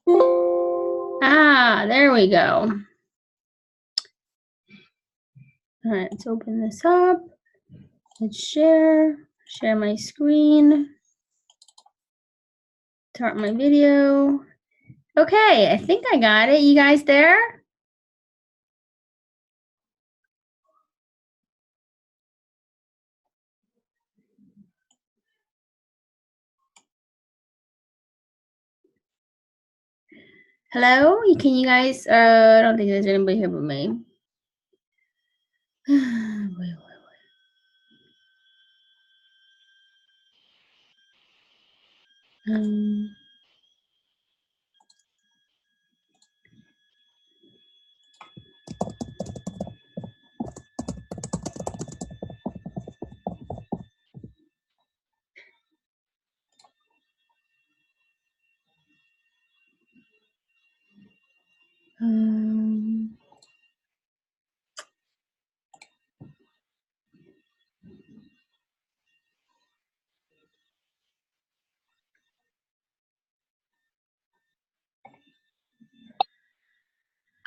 There we go. All right, let's open this up. Let's share my screen. Start my video. Okay, I think I got it. You guys there? Hello? Can you guys, I don't think there's anybody here but me. Wait.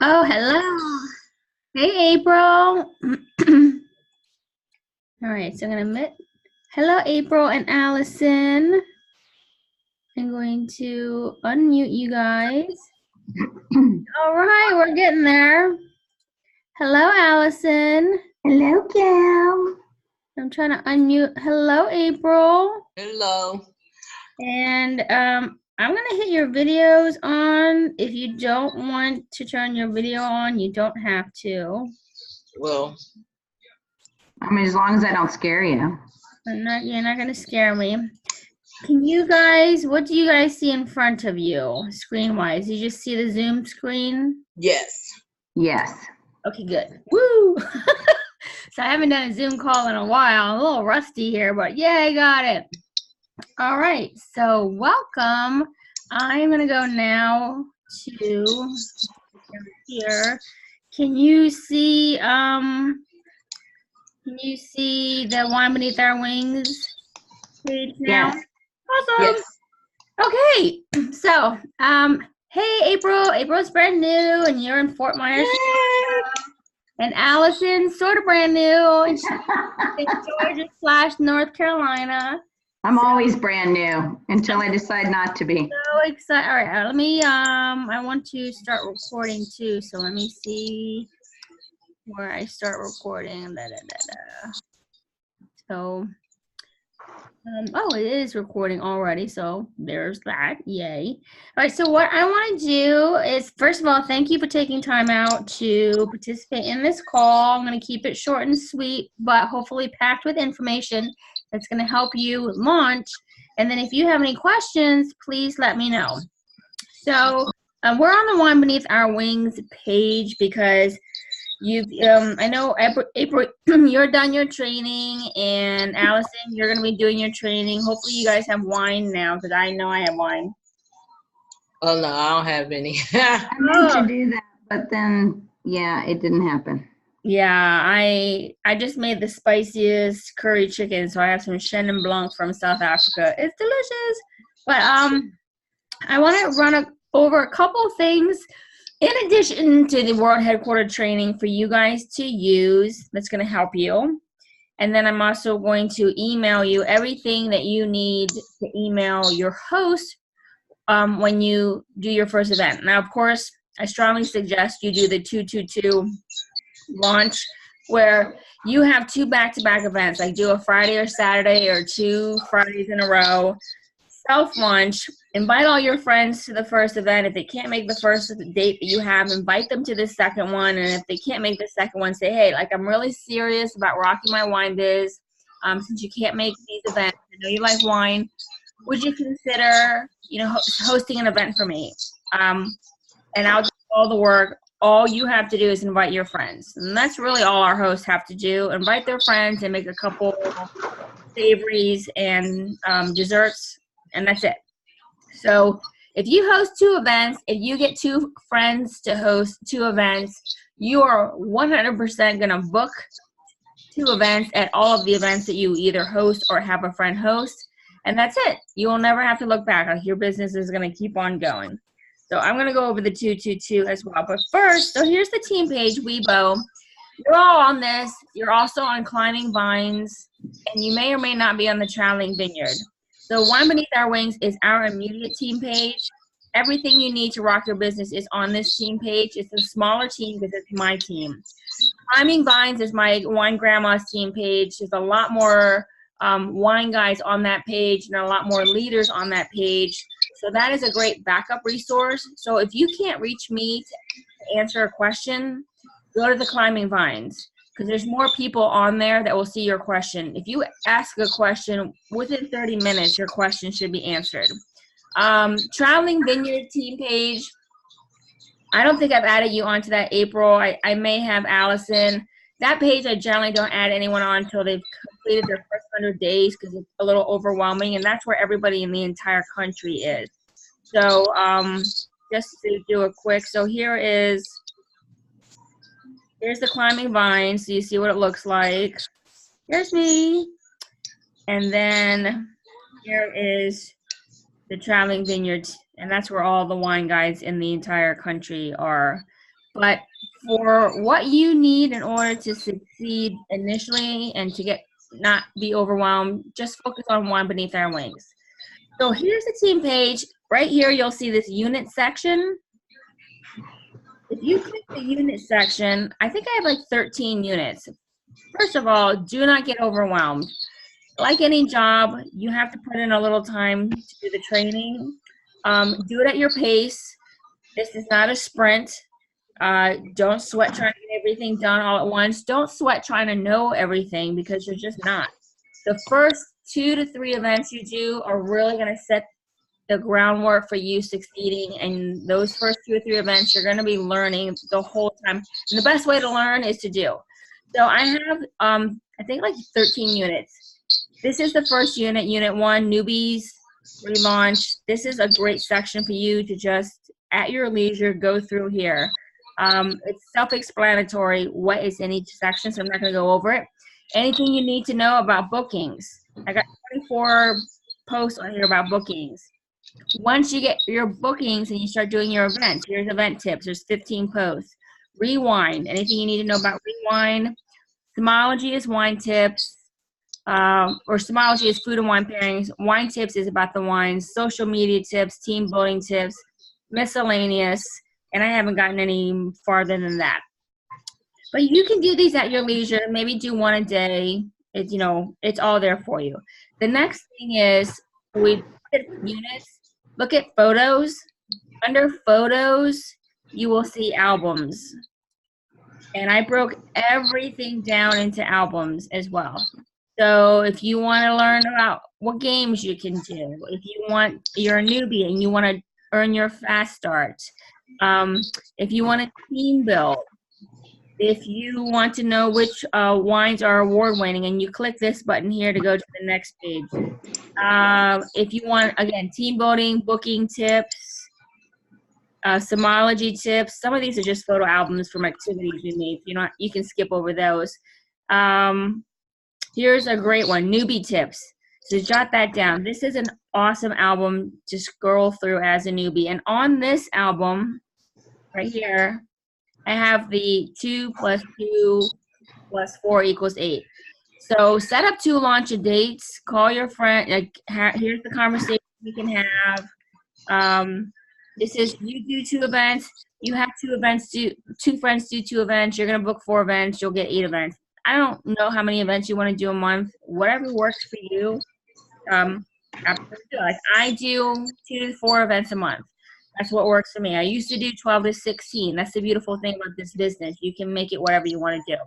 Oh, hello. Hey, April. All right, so I'm going to admit. Hello, April and Allison. I'm going to unmute you guys. All right, we're getting there. Hello, Allison. Hello, Kim. I'm trying to unmute. Hello, April. Hello. And I'm going to hit your videos on. If you don't want to turn your video on, you don't have to. Well, I mean, as long as I don't scare you. You're not going to scare me. Can you guys, what do you guys see in front of you, screen-wise? You just see the Zoom screen? yes. Yes. Okay, good. Woo! So I haven't done a Zoom call in a while. I'm a little rusty here, but yeah, I got it. All right, so welcome. I'm gonna go now to here. Can you see the Wine Beneath Our Wings page now? Yes. Awesome. Yes. Okay, so hey April. April's brand new and you're in Fort Myers. And Allison's sort of brand new and she's in Georgia/North Carolina. I'm always brand new until I decide not to be. So excited. All right, let me I want to start recording too, so let me see where I start recording. So oh, it is recording already, so there's that. Yay. All right, so what I want to do is, first of all, thank you for taking time out to participate in this call. I'm going to keep it short and sweet, but hopefully packed with information that's going to help you launch. And then if you have any questions, please let me know. So we're on the Wine Beneath Our Wings page because I know April, you're done your training, and Allison, you're gonna be doing your training. Hopefully you guys have wine now, because I know I have wine. Oh no, I don't have any. I meant to do that, but then, yeah, it didn't happen. Yeah, I just made the spiciest curry chicken, so I have some Chenin Blanc from South Africa. It's delicious. But I want to run over a couple things in addition to the World Headquarter training for you guys to use that's going to help you. And then I'm also going to email you everything that you need to email your host when you do your first event. Now, of course, I strongly suggest you do the 222 launch where you have 2 back-to-back events, like do a Friday or Saturday or 2 Fridays in a row. Self-launch, invite all your friends to the first event. If they can't make the first date that you have, invite them to the second one. And if they can't make the second one, say, hey, like I'm really serious about rocking my wine biz. Since you can't make these events, I know you like wine, would you consider, hosting an event for me? And I'll do all the work. All you have to do is invite your friends. And that's really all our hosts have to do. Invite their friends and make a couple savories and desserts. And that's it. So if you host 2 events, if you get 2 friends to host 2 events, you are 100% going to book 2 events at all of the events that you either host or have a friend host. And that's it. You will never have to look back. Like your business is going to keep on going. So I'm going to go over the 222 as well. But first, so here's the team page, Weibo. You're all on this. You're also on Climbing Vines, and you may or may not be on the Traveling Vineyard. So Wine Beneath Our Wings is our immediate team page. Everything you need to rock your business is on this team page. It's a smaller team because it's my team. Climbing Vines is my Wine Grandma's team page. There's a lot more wine guys on that page and a lot more leaders on that page. So that is a great backup resource. So if you can't reach me to answer a question, go to the Climbing Vines because there's more people on there that will see your question. If you ask a question, within 30 minutes, your question should be answered. Traveling Vineyard team page, I don't think I've added you onto that, April. I may have Allison. That page, I generally don't add anyone on until they've completed their first 100 days because it's a little overwhelming, and that's where everybody in the entire country is. So just to do a quick, so here's the Climbing Vines, so you see what it looks like. Here's me. And then here is the Traveling Vineyards, and that's where all the wine guides in the entire country are. But for what you need in order to succeed initially and to not be overwhelmed, just focus on Wine Beneath Our Wings. So here's the team page. Right here, you'll see this unit section. If you click the unit section, I think I have like 13 units. First of all, do not get overwhelmed. Like any job, you have to put in a little time to do the training. Do it at your pace. This is not a sprint. Don't sweat trying to get everything done all at once. Don't sweat trying to know everything because you're just not. The first 2 to 3 events you do are really going to set the groundwork for you succeeding. And those first 2 or 3 events, you're going to be learning the whole time. And the best way to learn is to do. So I have, I think like 13 units. This is the first unit, Unit 1, Newbies, Relaunch. This is a great section for you to just, at your leisure, go through here. It's self-explanatory what is in each section, so I'm not going to go over it. Anything you need to know about bookings. I got 24 posts on here about bookings. Once you get your bookings and you start doing your events, here's event tips. There's 15 posts. Rewind. Anything you need to know about Rewind. Themology is wine tips. Or Themology is food and wine pairings. Wine tips is about the wines. Social media tips, team building tips, miscellaneous, and I haven't gotten any farther than that. But you can do these at your leisure. Maybe do one a day. It's, you know, it's all there for you. The next thing is we look at units. Look at photos. Under photos, you will see albums. And I broke everything down into albums as well. So if you want to learn about what games you can do, if you're a newbie and you want to earn your fast start, if you want to team build, if you want to know which wines are award winning, and you click this button here to go to the next page. If you want, again, team building, booking tips, Themology tips. Some of these are just photo albums from activities we made. You can skip over those. Here's a great one, Newbie tips. So jot that down. This is an awesome album to scroll through as a newbie. And on this album, right here, I have the 2 + 2 + 4 = 8. So set up 2 launch dates. Call your friend. Here's the conversation we can have. This is, you do 2 events. You have 2 events. 2 friends do 2 events. You're gonna book 4 events. You'll get 8 events. I don't know how many events you want to do a month. Whatever works for you. Like I do 2 to 4 events a month. That's what works for me. I used to do 12 to 16. That's the beautiful thing about this business. You can make it whatever you want to do.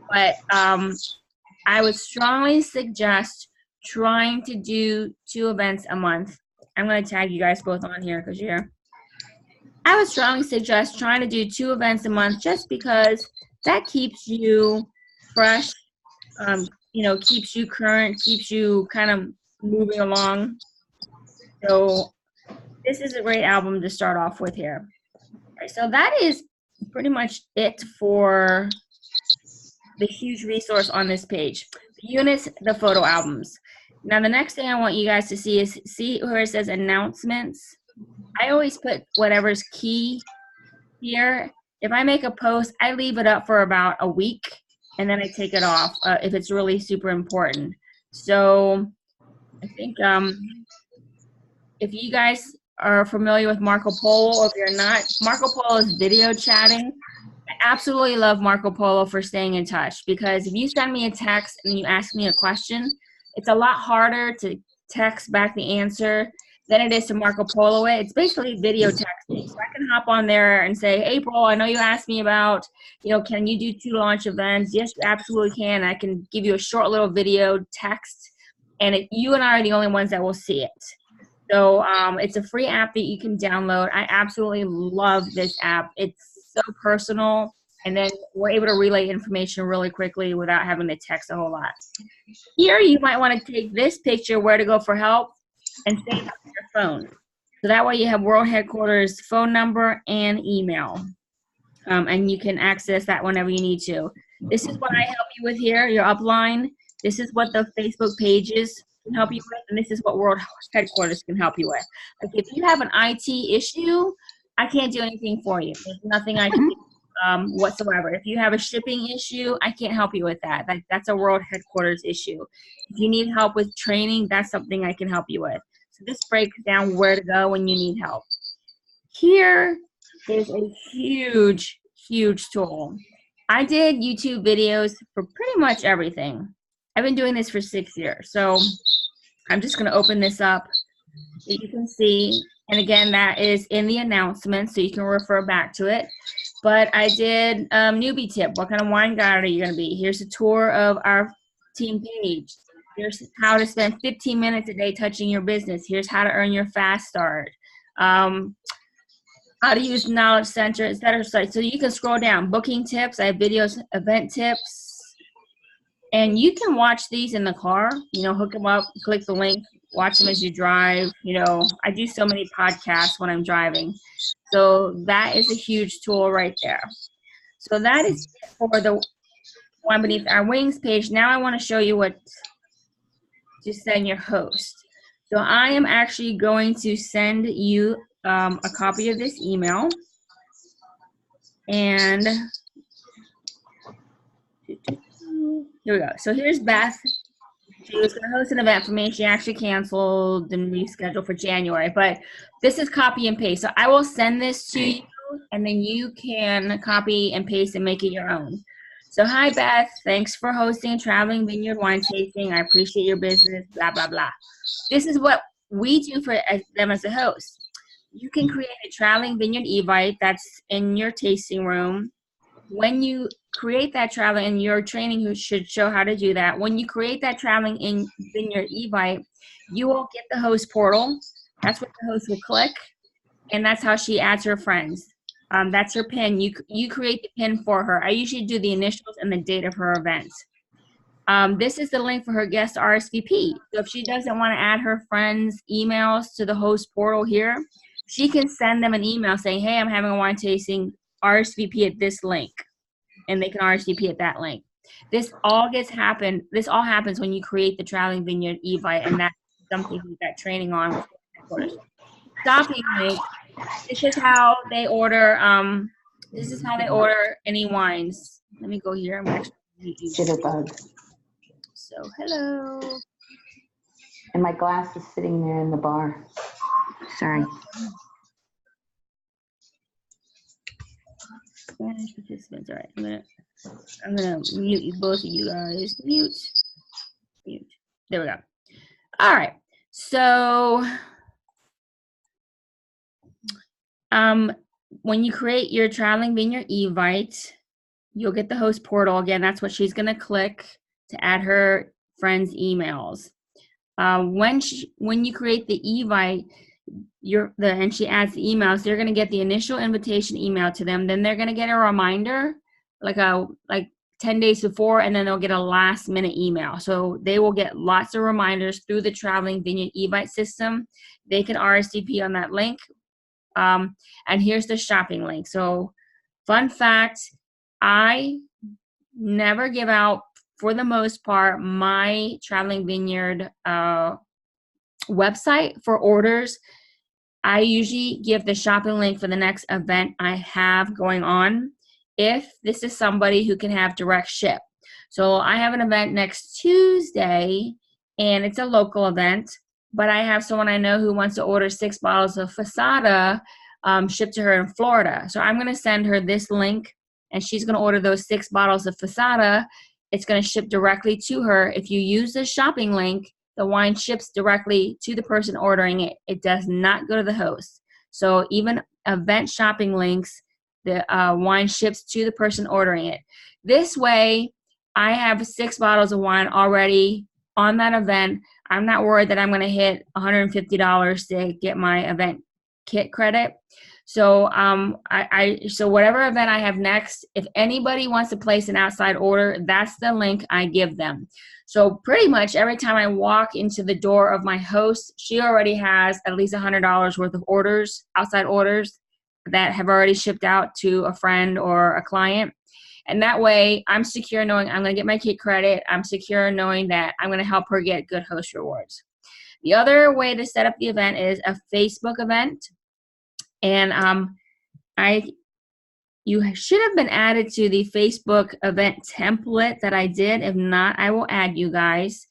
But I would strongly suggest trying to do 2 events a month. I'm going to tag you guys both on here because you're here. I would strongly suggest trying to do 2 events a month just because that keeps you fresh, keeps you current, keeps you kind of moving along. So this is a great album to start off with here. All right, so that is pretty much it for the huge resource on this page. The units, the photo albums. Now the next thing I want you guys to see is where it says announcements. I always put whatever's key here. If I make a post, I leave it up for about a week and then I take it off if it's really super important. So I think if you guys are familiar with Marco Polo, or if you're not, Marco Polo is video chatting. I absolutely love Marco Polo for staying in touch, because if you send me a text and you ask me a question, it's a lot harder to text back the answer than it is to Marco Polo it. It's basically video texting. So I can hop on there and say, April, I know you asked me about, can you do 2 launch events? Yes, you absolutely can. I can give you a short little video text, and you and I are the only ones that will see it. So it's a free app that you can download. I absolutely love this app. It's so personal, and then we're able to relay information really quickly without having to text a whole lot. Here, you might want to take this picture, where to go for help, and save it on your phone. So that way you have World Headquarters phone number and email, and you can access that whenever you need to. This is what I help you with here, your upline. This is what the Facebook pages can help you with, and this is what World Headquarters can help you with. Like, if you have an IT issue, I can't do anything for you. There's nothing I can do whatsoever. If you have a shipping issue, I can't help you with that. That's a World Headquarters issue. If you need help with training, that's something I can help you with. So this breaks down where to go when you need help. Here is a huge, huge tool. I did YouTube videos for pretty much everything. I've been doing this for 6 years. So I'm just going to open this up so you can see. And again, that is in the announcement, so you can refer back to it. But I did newbie tip. What kind of wine guide are you going to be? Here's a tour of our team page. Here's how to spend 15 minutes a day touching your business. Here's how to earn your fast start. How to use Knowledge Center, etc. So you can scroll down. Booking tips. I have videos, event tips. And you can watch these in the car, hook them up, click the link, watch them as you drive. I do so many podcasts when I'm driving. So that is a huge tool right there. So that is for the One Beneath Our Wings page. Now I want to show you what to send your host. So I am actually going to send you a copy of this email. And here we go. So here's Beth. She was going to host an event for me. She actually canceled and rescheduled for January. But this is copy and paste. So I will send this to you, and then you can copy and paste and make it your own. So hi, Beth. Thanks for hosting a traveling vineyard wine tasting. I appreciate your business, blah, blah, blah. This is what we do for them as a host. You can create a traveling vineyard evite that's in your tasting room. When you create that traveling, and your training who should show how to do that, when you create that traveling in vineyard evite, you will get the host portal. That's what the host will click, and that's how she adds her friends. That's her pin. You create the pin for her. I usually do the initials and the date of her event. This is the link for her guest RSVP. So if she doesn't want to add her friends' emails to the host portal here, she can send them an email saying, hey, I'm having a wine tasting, RSVP at this link. And they can RSVP at that link. This all happens when you create the traveling vineyard evite, and that's something we got training on. Stopping link. This is how they order. This is how they order any wines. Let me go here. I'm actually Jitterbug. So hello. And my glass is sitting there in the bar. Sorry. Spanish participants. All right, I'm gonna mute you, both of you guys. Mute. There we go. All right. So, when you create your traveling vineyard evite, you'll get the host portal. Again, that's what she's gonna click to add her friends' emails. When you create the evite, and she adds the emails, they're going to get the initial invitation email to them. Then they're going to get a reminder like 10 days before, and then they'll get a last minute email. So they will get lots of reminders through the traveling vineyard evite system. They can RSVP on that link. And here's the shopping link. So fun fact, I never give out, for the most part, my traveling vineyard website for orders I usually give the shopping link for the next event I have going on if this is somebody who can have direct ship. So I have an event next Tuesday, and it's a local event, but I have someone I know who wants to order 6 bottles of Fasada shipped to her in Florida. So I'm going to send her this link, and she's going to order those 6 bottles of Fasada. It's going to ship directly to her. If you use the shopping link, the wine ships directly to the person ordering it. It does not go to the host. So even event shopping links, the wine ships to the person ordering it. This way, I have 6 bottles of wine already on that event. I'm not worried that I'm going to hit $150 to get my event kit credit. So so whatever event I have next, if anybody wants to place an outside order, that's the link I give them. So pretty much every time I walk into the door of my host, she already has at least $100 worth of orders, outside orders that have already shipped out to a friend or a client. And that way I'm secure knowing I'm going to get my kit credit. I'm secure knowing that I'm going to help her get good host rewards. The other way to set up the event is a Facebook event. And you should have been added to the Facebook event template that I did. If not, I will add you guys.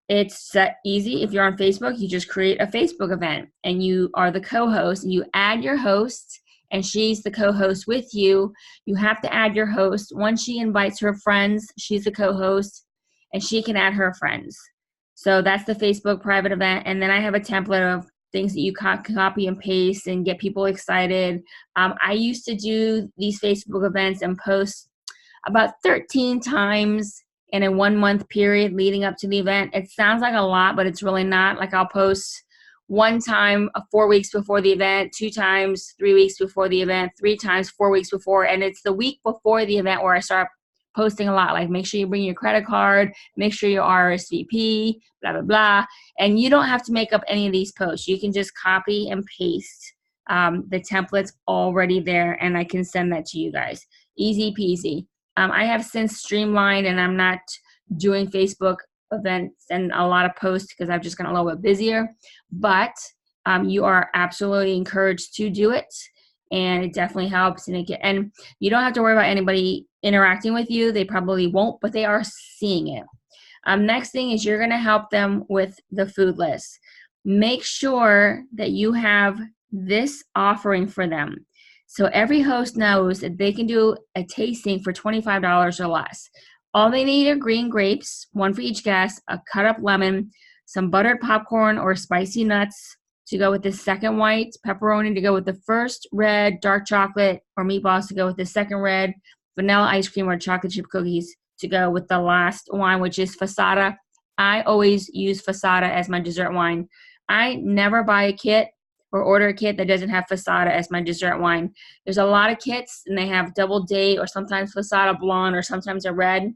It's easy. If you're on Facebook, you just create a Facebook event and you are the co-host. You add your host and she's the co-host with you. You have to add your host. Once she invites her friends, she's the co-host and she can add her friends. So that's the Facebook private event. And then I have a template of things that you can copy and paste and get people excited. I used to do these Facebook events and post about 13 times in a 1 month period leading up to the event. It sounds like a lot, but it's really not. Like I'll post 1 time 4 weeks before the event, 2 times 3 weeks before the event, 3 times 4 weeks before. And it's the week before the event where I start posting a lot, like make sure you bring your credit card, make sure you RSVP, blah, blah, blah. And you don't have to make up any of these posts. You can just copy and paste the templates already there, and I can send that to you guys. Easy peasy. I have since streamlined, and I'm not doing Facebook events and a lot of posts because I've just gotten a little bit busier. But you are absolutely encouraged to do it. And it definitely helps. And you don't have to worry about anybody interacting with you. They probably won't, but they are seeing it. Next thing is you're going to help them with the food list. Make sure that you have this offering for them. So every host knows that they can do a tasting for $25 or less. All they need are green grapes, 1 for each guest, a cut up lemon, some buttered popcorn or spicy nuts to go with the second white, pepperoni to go with the first red, dark chocolate or meatballs to go with the second red, vanilla ice cream or chocolate chip cookies to go with the last wine, which is Fasada. I always use Fasada as my dessert wine. I never buy a kit or order a kit that doesn't have Fasada as my dessert wine. There's a lot of kits and they have double date or sometimes Fasada blonde or sometimes a red.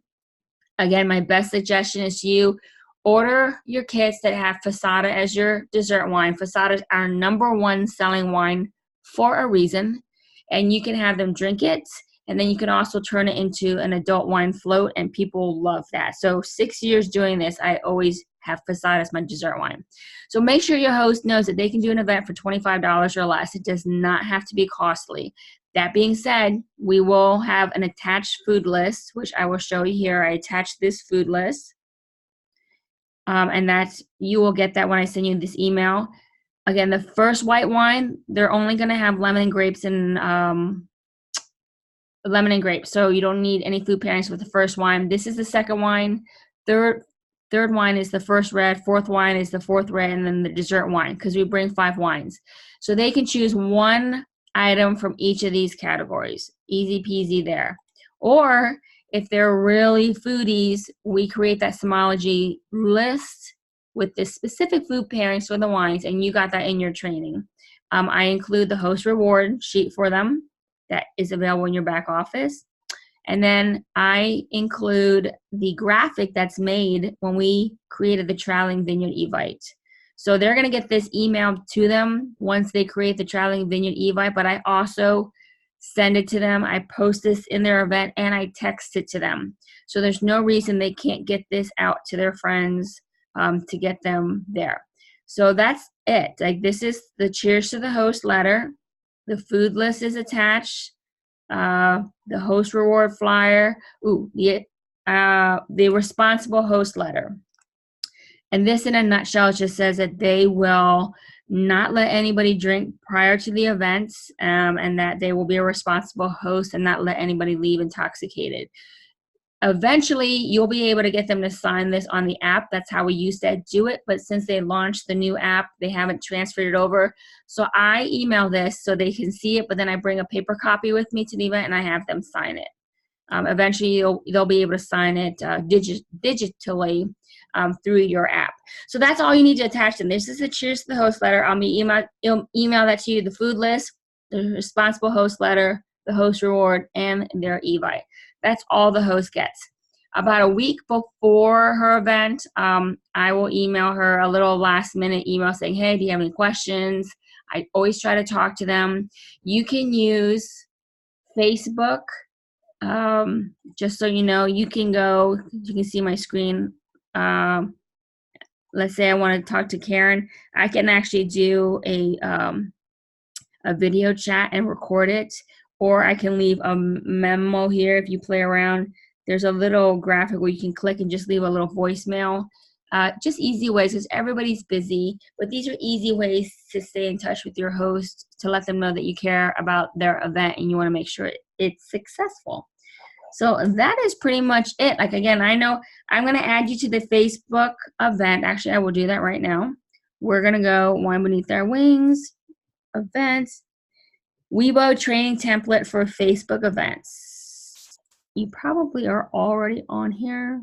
Again, my best suggestion is you order your kits that have Fasada as your dessert wine. Fasada is our #1 selling wine for a reason. And you can have them drink it. And then you can also turn it into an adult wine float. And people love that. So 6 years doing this, I always have Fasada as my dessert wine. So make sure your host knows that they can do an event for $25 or less. It does not have to be costly. That being said, we will have an attached food list, which I will show you here. I attached this food list. And that's, you will get that when I send you this email. Again, the first white wine, they're only going to have lemon and grapes and so you don't need any food pairings with the first wine. This is the second wine. Third wine is the first red. Fourth wine is the fourth red, and then the dessert wine, because we bring 5 wines. So they can choose 1 item from each of these categories. Easy peasy there. Or if they're really foodies, we create that Smology list with the specific food pairings for the wines, and you got that in your training. I include the host reward sheet for them that is available in your back office. And then I include the graphic that's made when we created the Traveling Vineyard Evite. So they're going to get this emailed to them once they create the Traveling Vineyard Evite, but I also send it to them. I post this in their event and I text it to them. So there's no reason they can't get this out to their friends to get them there. So that's it. Like, this is the cheers to the host letter. The food list is attached. The host reward flyer. The responsible host letter. And this, in a nutshell, just says that they will not let anybody drink prior to the events, and that they will be a responsible host and not let anybody leave intoxicated. Eventually, you'll be able to get them to sign this on the app. That's how we used to do it. But since they launched the new app, they haven't transferred it over. So I email this so they can see it, but then I bring a paper copy with me to the event and I have them sign it. Eventually, they'll be able to sign it digitally through your app. So that's all you need to attach them. This is the cheers to the host letter. I'll email that to you, the food list, the responsible host letter, the host reward, and their evite. That's all the host gets. About a week before her event, I will email her a little last minute email saying, hey, do you have any questions? I always try to talk to them. You can use Facebook. Just so you know, you can see my screen. Let's say I want to talk to Karen. I can actually do a video chat and record it, or I can leave a memo here. If you play around, there's a little graphic where you can click and just leave a little voicemail. Just easy ways, because everybody's busy, but these are easy ways to stay in touch with your host, to let them know that you care about their event and you want to make sure it's successful. So that is pretty much it. Like, again, I know I'm going to add you to the Facebook event. Actually, I will do that right now. We're going to go Wine Beneath Our Wings, events, Weibo training template for Facebook events. You probably are already on here.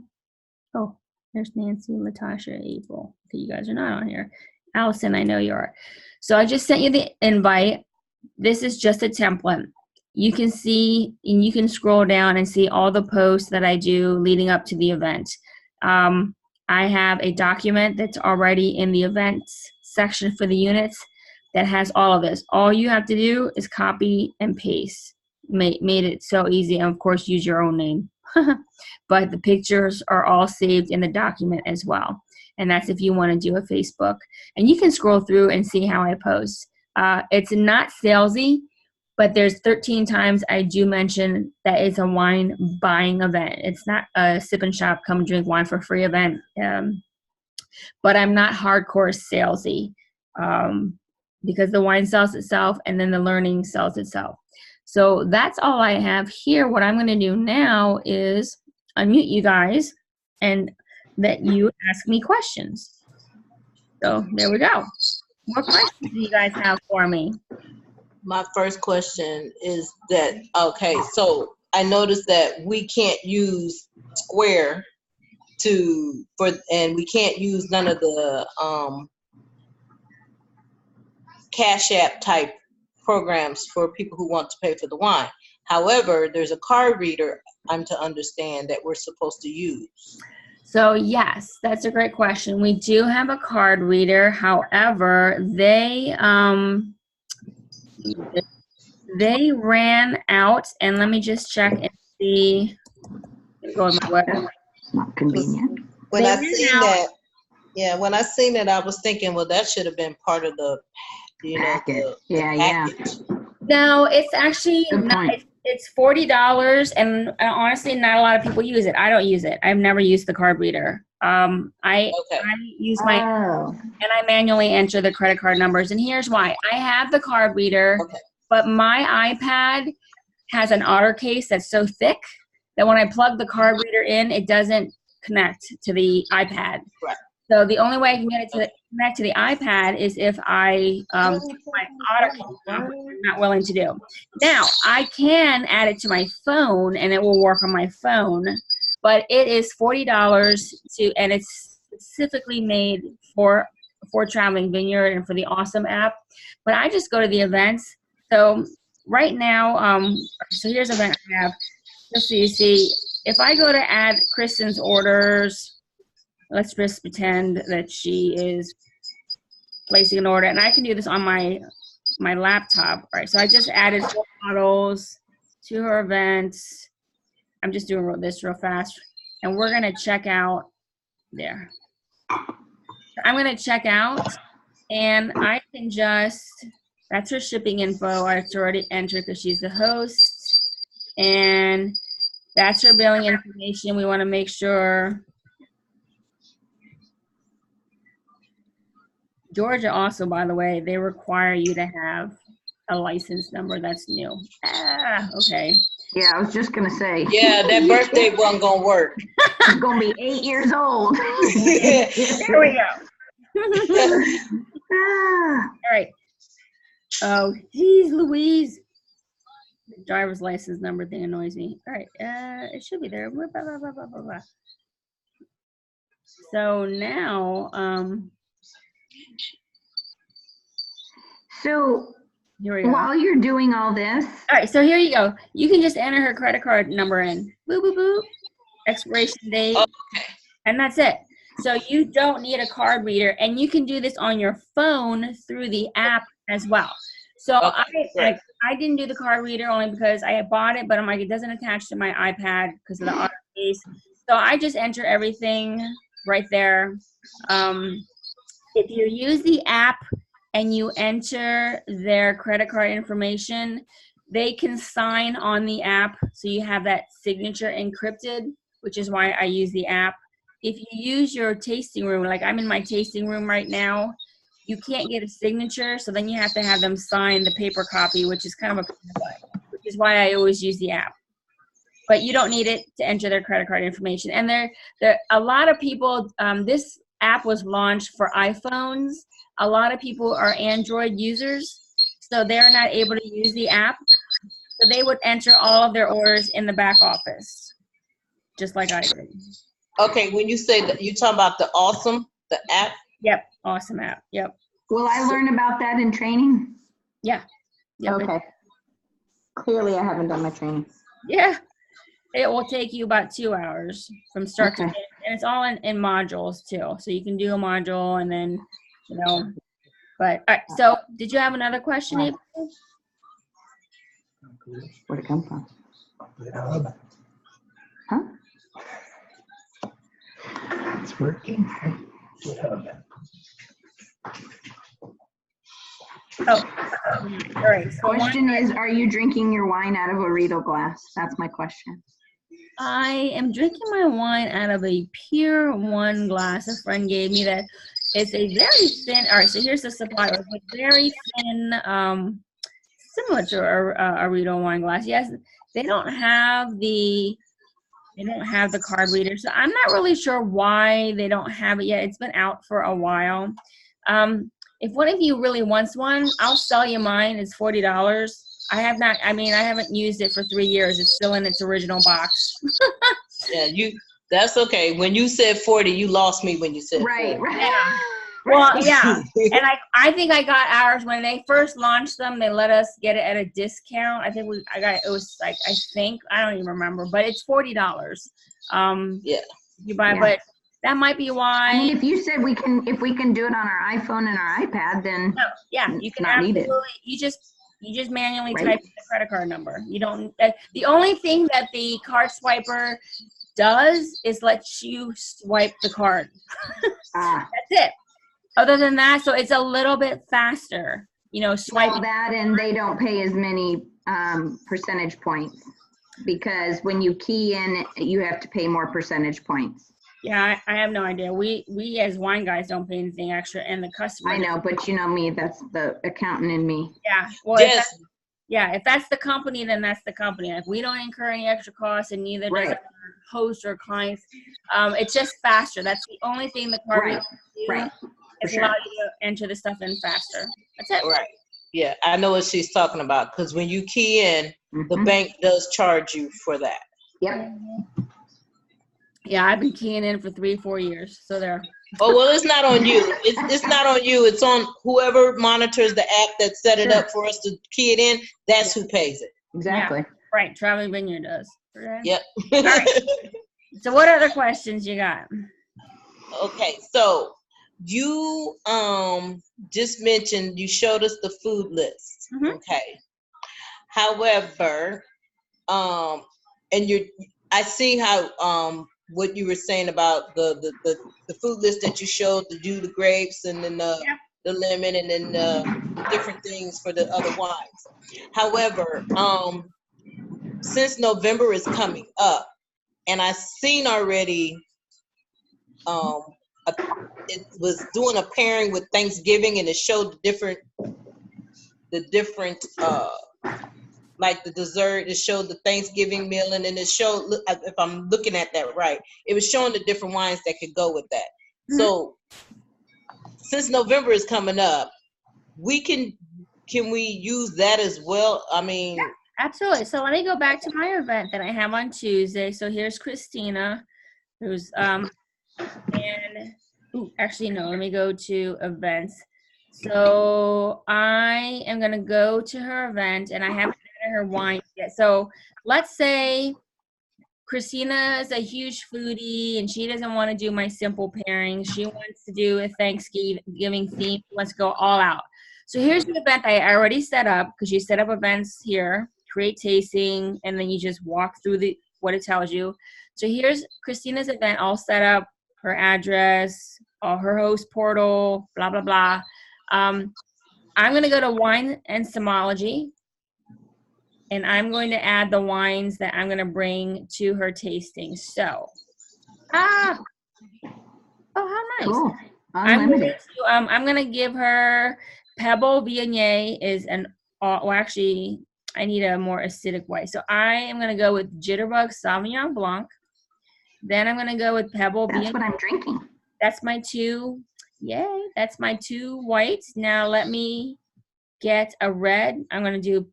Oh, there's Nancy, Latasha, April. Okay, you guys are not on here. Allison, I know you are. So I just sent you the invite. This is just a template. You can see, and you can scroll down and see all the posts that I do leading up to the event. I have a document that's already in the events section for the units that has all of this. All you have to do is copy and paste. Made it so easy, and of course use your own name. But the pictures are all saved in the document as well. And that's if you want to do a Facebook. And you can scroll through and see how I post. It's not salesy, but there's 13 times I do mention that it's a wine buying event. It's not a sip and shop, come drink wine for free event. But I'm not hardcore salesy, because the wine sells itself and then the learning sells itself. So that's all I have here. What I'm going to do now is unmute you guys and let you ask me questions. So there we go. What questions do you guys have for me? My first question is that, okay, so I noticed that we can't use Square and we can't use none of the Cash App type programs for people who want to pay for the wine. However, there's a card reader I'm to understand that we're supposed to use. So yes, that's a great question. We do have a card reader. However, they ran out, and let me just check and see. Go on my web. It's not convenient. When I seen it, I was thinking, well, that should have been part of the, Packet. the package. No, it's actually Good not. point. It's $40, and honestly, not a lot of people use it. I don't use it. I've never used the card reader. I use my and I manually enter the credit card numbers. And here's why: I have the card reader, but my iPad has an otter case that's so thick that when I plug the card reader in, it doesn't connect to the iPad. Right. So the only way I can get it to connect to the iPad is if I take my otter case off, which I'm not willing to do. Now, I can add it to my phone, and it will work on my phone, but it is $40 and it's specifically made for Traveling Vineyard and for the Awesome app. But I just go to the events. So right now, so here's an event I have. Just so you see, if I go to add Kristen's orders, let's just pretend that she is placing an order, and I can do this on my laptop. All right, so I just added 4 bottles to her events. I'm just doing this real fast, and we're gonna check out there. I'm gonna check out, And I can just, that's her shipping info. It's already entered because she's the host. And that's her billing information. We want to make sure. Georgia also, by the way, they require you to have a license number. That's new. Okay. Yeah, I was just gonna say. Yeah, that birthday wasn't gonna work. She's gonna be 8 years old. There we go. Ah, All right. Oh, geez, Louise. The driver's license number thing annoys me. All right. It should be there. Blah, blah, blah, blah, blah, blah. So now, so here we go. while you're doing all this, All right, so here you go. You can just enter her credit card number in. Boop, boop, boop. Expiration date. Okay. And that's it. So you don't need a card reader, and you can do this on your phone through the app as well. So Okay, I didn't do the card reader only because I had bought it, but I'm like, it doesn't attach to my iPad because of the auto case. So I just enter everything right there. If you use the app and you enter their credit card information, they can sign on the app, so you have that signature encrypted, which is why I use the app. If you use your tasting room, like I'm in my tasting room right now, you can't get a signature, so then you have to have them sign the paper copy, which is kind of a pain in the butt, which is why I always use the app. But you don't need it to enter their credit card information. And there a lot of people, this app was launched for iPhones. A lot of people are Android users, so they're not able to use the app. So they would enter all of their orders in the back office, just like I did. Okay, when you say that, you talking about the app? Yep, awesome app. Yep. will I learn about that in training? Yeah. Yep. Okay. Clearly, I haven't done my training. Yeah. It will take you about 2 hours from start to Okay. finish. And it's all in modules too. So you can do a module and then, but all right. So did you have another question, April? Where'd it come from? Huh? It's working. GitHub. Oh, all right. So Question is, are you drinking your wine out of a Riedel glass? That's my question. I am drinking my wine out of a Pure One glass. A friend gave me that. It's a very thin. All right, so here's the supply. It's a very thin, similar to a Riedel wine glass. Yes, they don't have the card reader, so I'm not really sure why they don't have it yet. It's been out for a while. If one of you really wants one, I'll sell you mine. It's $40. I haven't used it for 3 years. It's still in its original box. Yeah, that's okay. When you said 40, you lost me when you said 40. Right. Yeah. Well, yeah. And I think I got ours when they first launched them. They let us get it at a discount. I don't even remember, but it's $40. Yeah. You buy, Yeah. but that might be why. I mean, if you said if we can do it on our iPhone and our iPad, then No, yeah, you can not need absolutely. it. You just manually Right. type in the credit card number. You don't. The only thing that the card swiper does is let you swipe the card. Ah, That's it. Other than that, so it's a little bit faster. Swiping. well, that and they don't pay as many percentage points because when you key in, you have to pay more percentage points. Yeah, I have no idea. We as wine guys don't pay anything extra, and the customer. I know, but you know me, that's the accountant in me. Yeah. Well, Yes. if that's the company, then that's the company. If we don't incur any extra costs, and neither does Right. our host or clients, it's just faster. That's the only thing the card Right. reader can do. Right. For Is sure. allow you to enter the stuff in faster. That's it. Right. Yeah, I know what she's talking about because when you key in, the Mhm. bank does charge you for that. Yep. Yeah, I've been keying in for 3-4 years. So there. Oh, well, it's not on you. It's not on you. It's on whoever monitors the app that set it Sure. up for us to key it in. That's who pays it. Exactly. Right. Traveling Vineyard does. Okay. Yep. right. So what other questions you got? Okay, so you just mentioned you showed us the food list. Mhm. Okay. However, and I see how what you were saying about the food list that you showed, the grapes and then the Yep. the lemon and then different things for the other wines. However, since November is coming up, and I seen already, um, it was doing a pairing with Thanksgiving, and it showed the different like the dessert. It showed the Thanksgiving meal, and then it showed, if I'm looking at that right, it was showing the different wines that could go with that. Mhm. So since November is coming up, can we use that as well? I mean, Absolutely. So let me go back to my event that I have on Tuesday. So here's Christina, who's and actually no, let me go to events. So I am gonna go to her event, and I haven't added her wine yet. So let's say Christina is a huge foodie and she doesn't want to do my simple pairing. She wants to do a Thanksgiving theme. She wants to go all out. So here's the event I already set up, because you set up events here, create tasting, and then you just walk through what it tells you. So here's Christina's event all set up, her address, her host portal, blah, blah, blah. I'm going to go to wine and Somology, and I'm going to add the wines that I'm going to bring to her tasting. So, oh, how nice. Cool. Unlimited. I'm going to give her Pebble Viognier is well, actually, I need a more acidic white. So I am going to go with Jitterbug Sauvignon Blanc. Then I'm going to go with Pebble Viognier. That's what I'm drinking. That's my two. Yay. That's my two whites. Now let me get a red. I'm going to do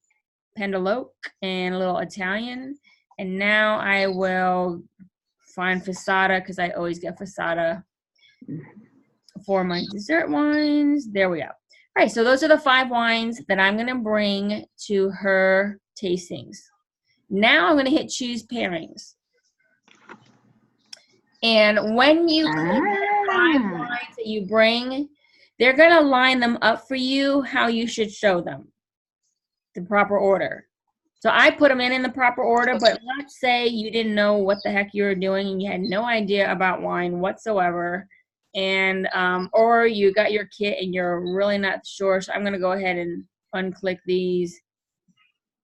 Pendaloque and a little Italian. And now I will find Fessata, because I always get Fessata for my dessert wines. There we go. All right, so those are the 5 wines that I'm going to bring to her tastings. Now I'm going to hit choose pairings. And when you click the 5 wines that you bring, they're going to line them up for you how you should show them, the proper order. So I put them in the proper order, but let's say you didn't know what the heck you were doing and you had no idea about wine whatsoever, and or you got your kit and you're really not sure. So I'm going to go ahead and unclick these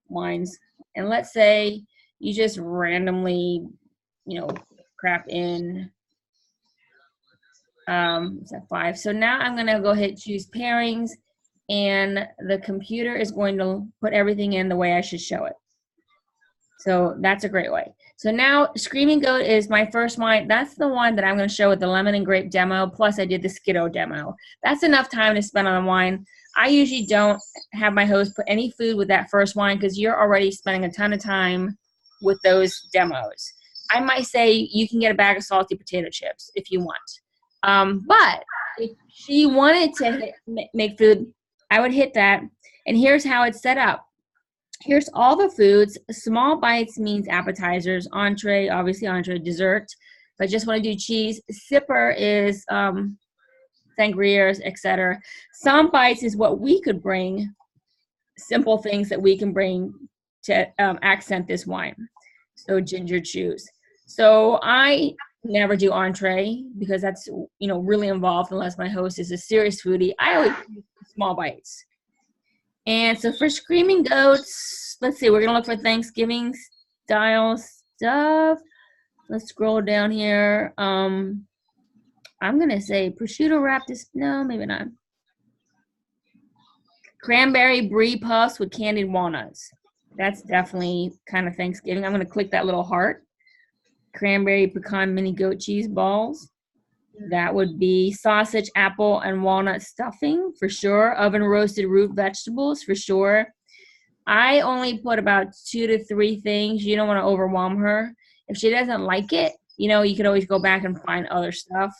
wines. And let's say you just randomly, crap in, it's at 5. So now I'm going to go ahead and choose pairings, and the computer is going to put everything in the way I should show it. So that's a great way. So now Screaming Goat is my first wine. That's the one that I'm going to show with the lemon and grape demo. Plus I did the Skiddo demo. That's enough time to spend on the wine. I usually don't have my host put any food with that first wine, because you're already spending a ton of time with those demos. I might say you can get a bag of salty potato chips if you want. But if she wanted to make food, I would hit that. And here's how it's set up. Here's all the foods. Small bites means appetizers, entree, obviously entree, dessert. If I just want to do cheese, sipper is sangrias, etc. Some bites is what we could bring, simple things that we can bring to accent this wine. So ginger chews. So I never do entree, because that's really involved unless my host is a serious foodie. I always do small bites. And so for Screaming Goats, let's see, we're going to look for Thanksgiving style stuff. Let's scroll down here. I'm going to say prosciutto wrapped, no, maybe not. Cranberry brie puffs with candied walnuts. That's definitely kind of Thanksgiving. I'm going to click that little heart. Cranberry pecan mini goat cheese balls. That would be sausage, apple, and walnut stuffing for sure. Oven roasted root vegetables for sure. I only put about 2 to 3 things. You don't want to overwhelm her. If she doesn't like it, you could always go back and find other stuff.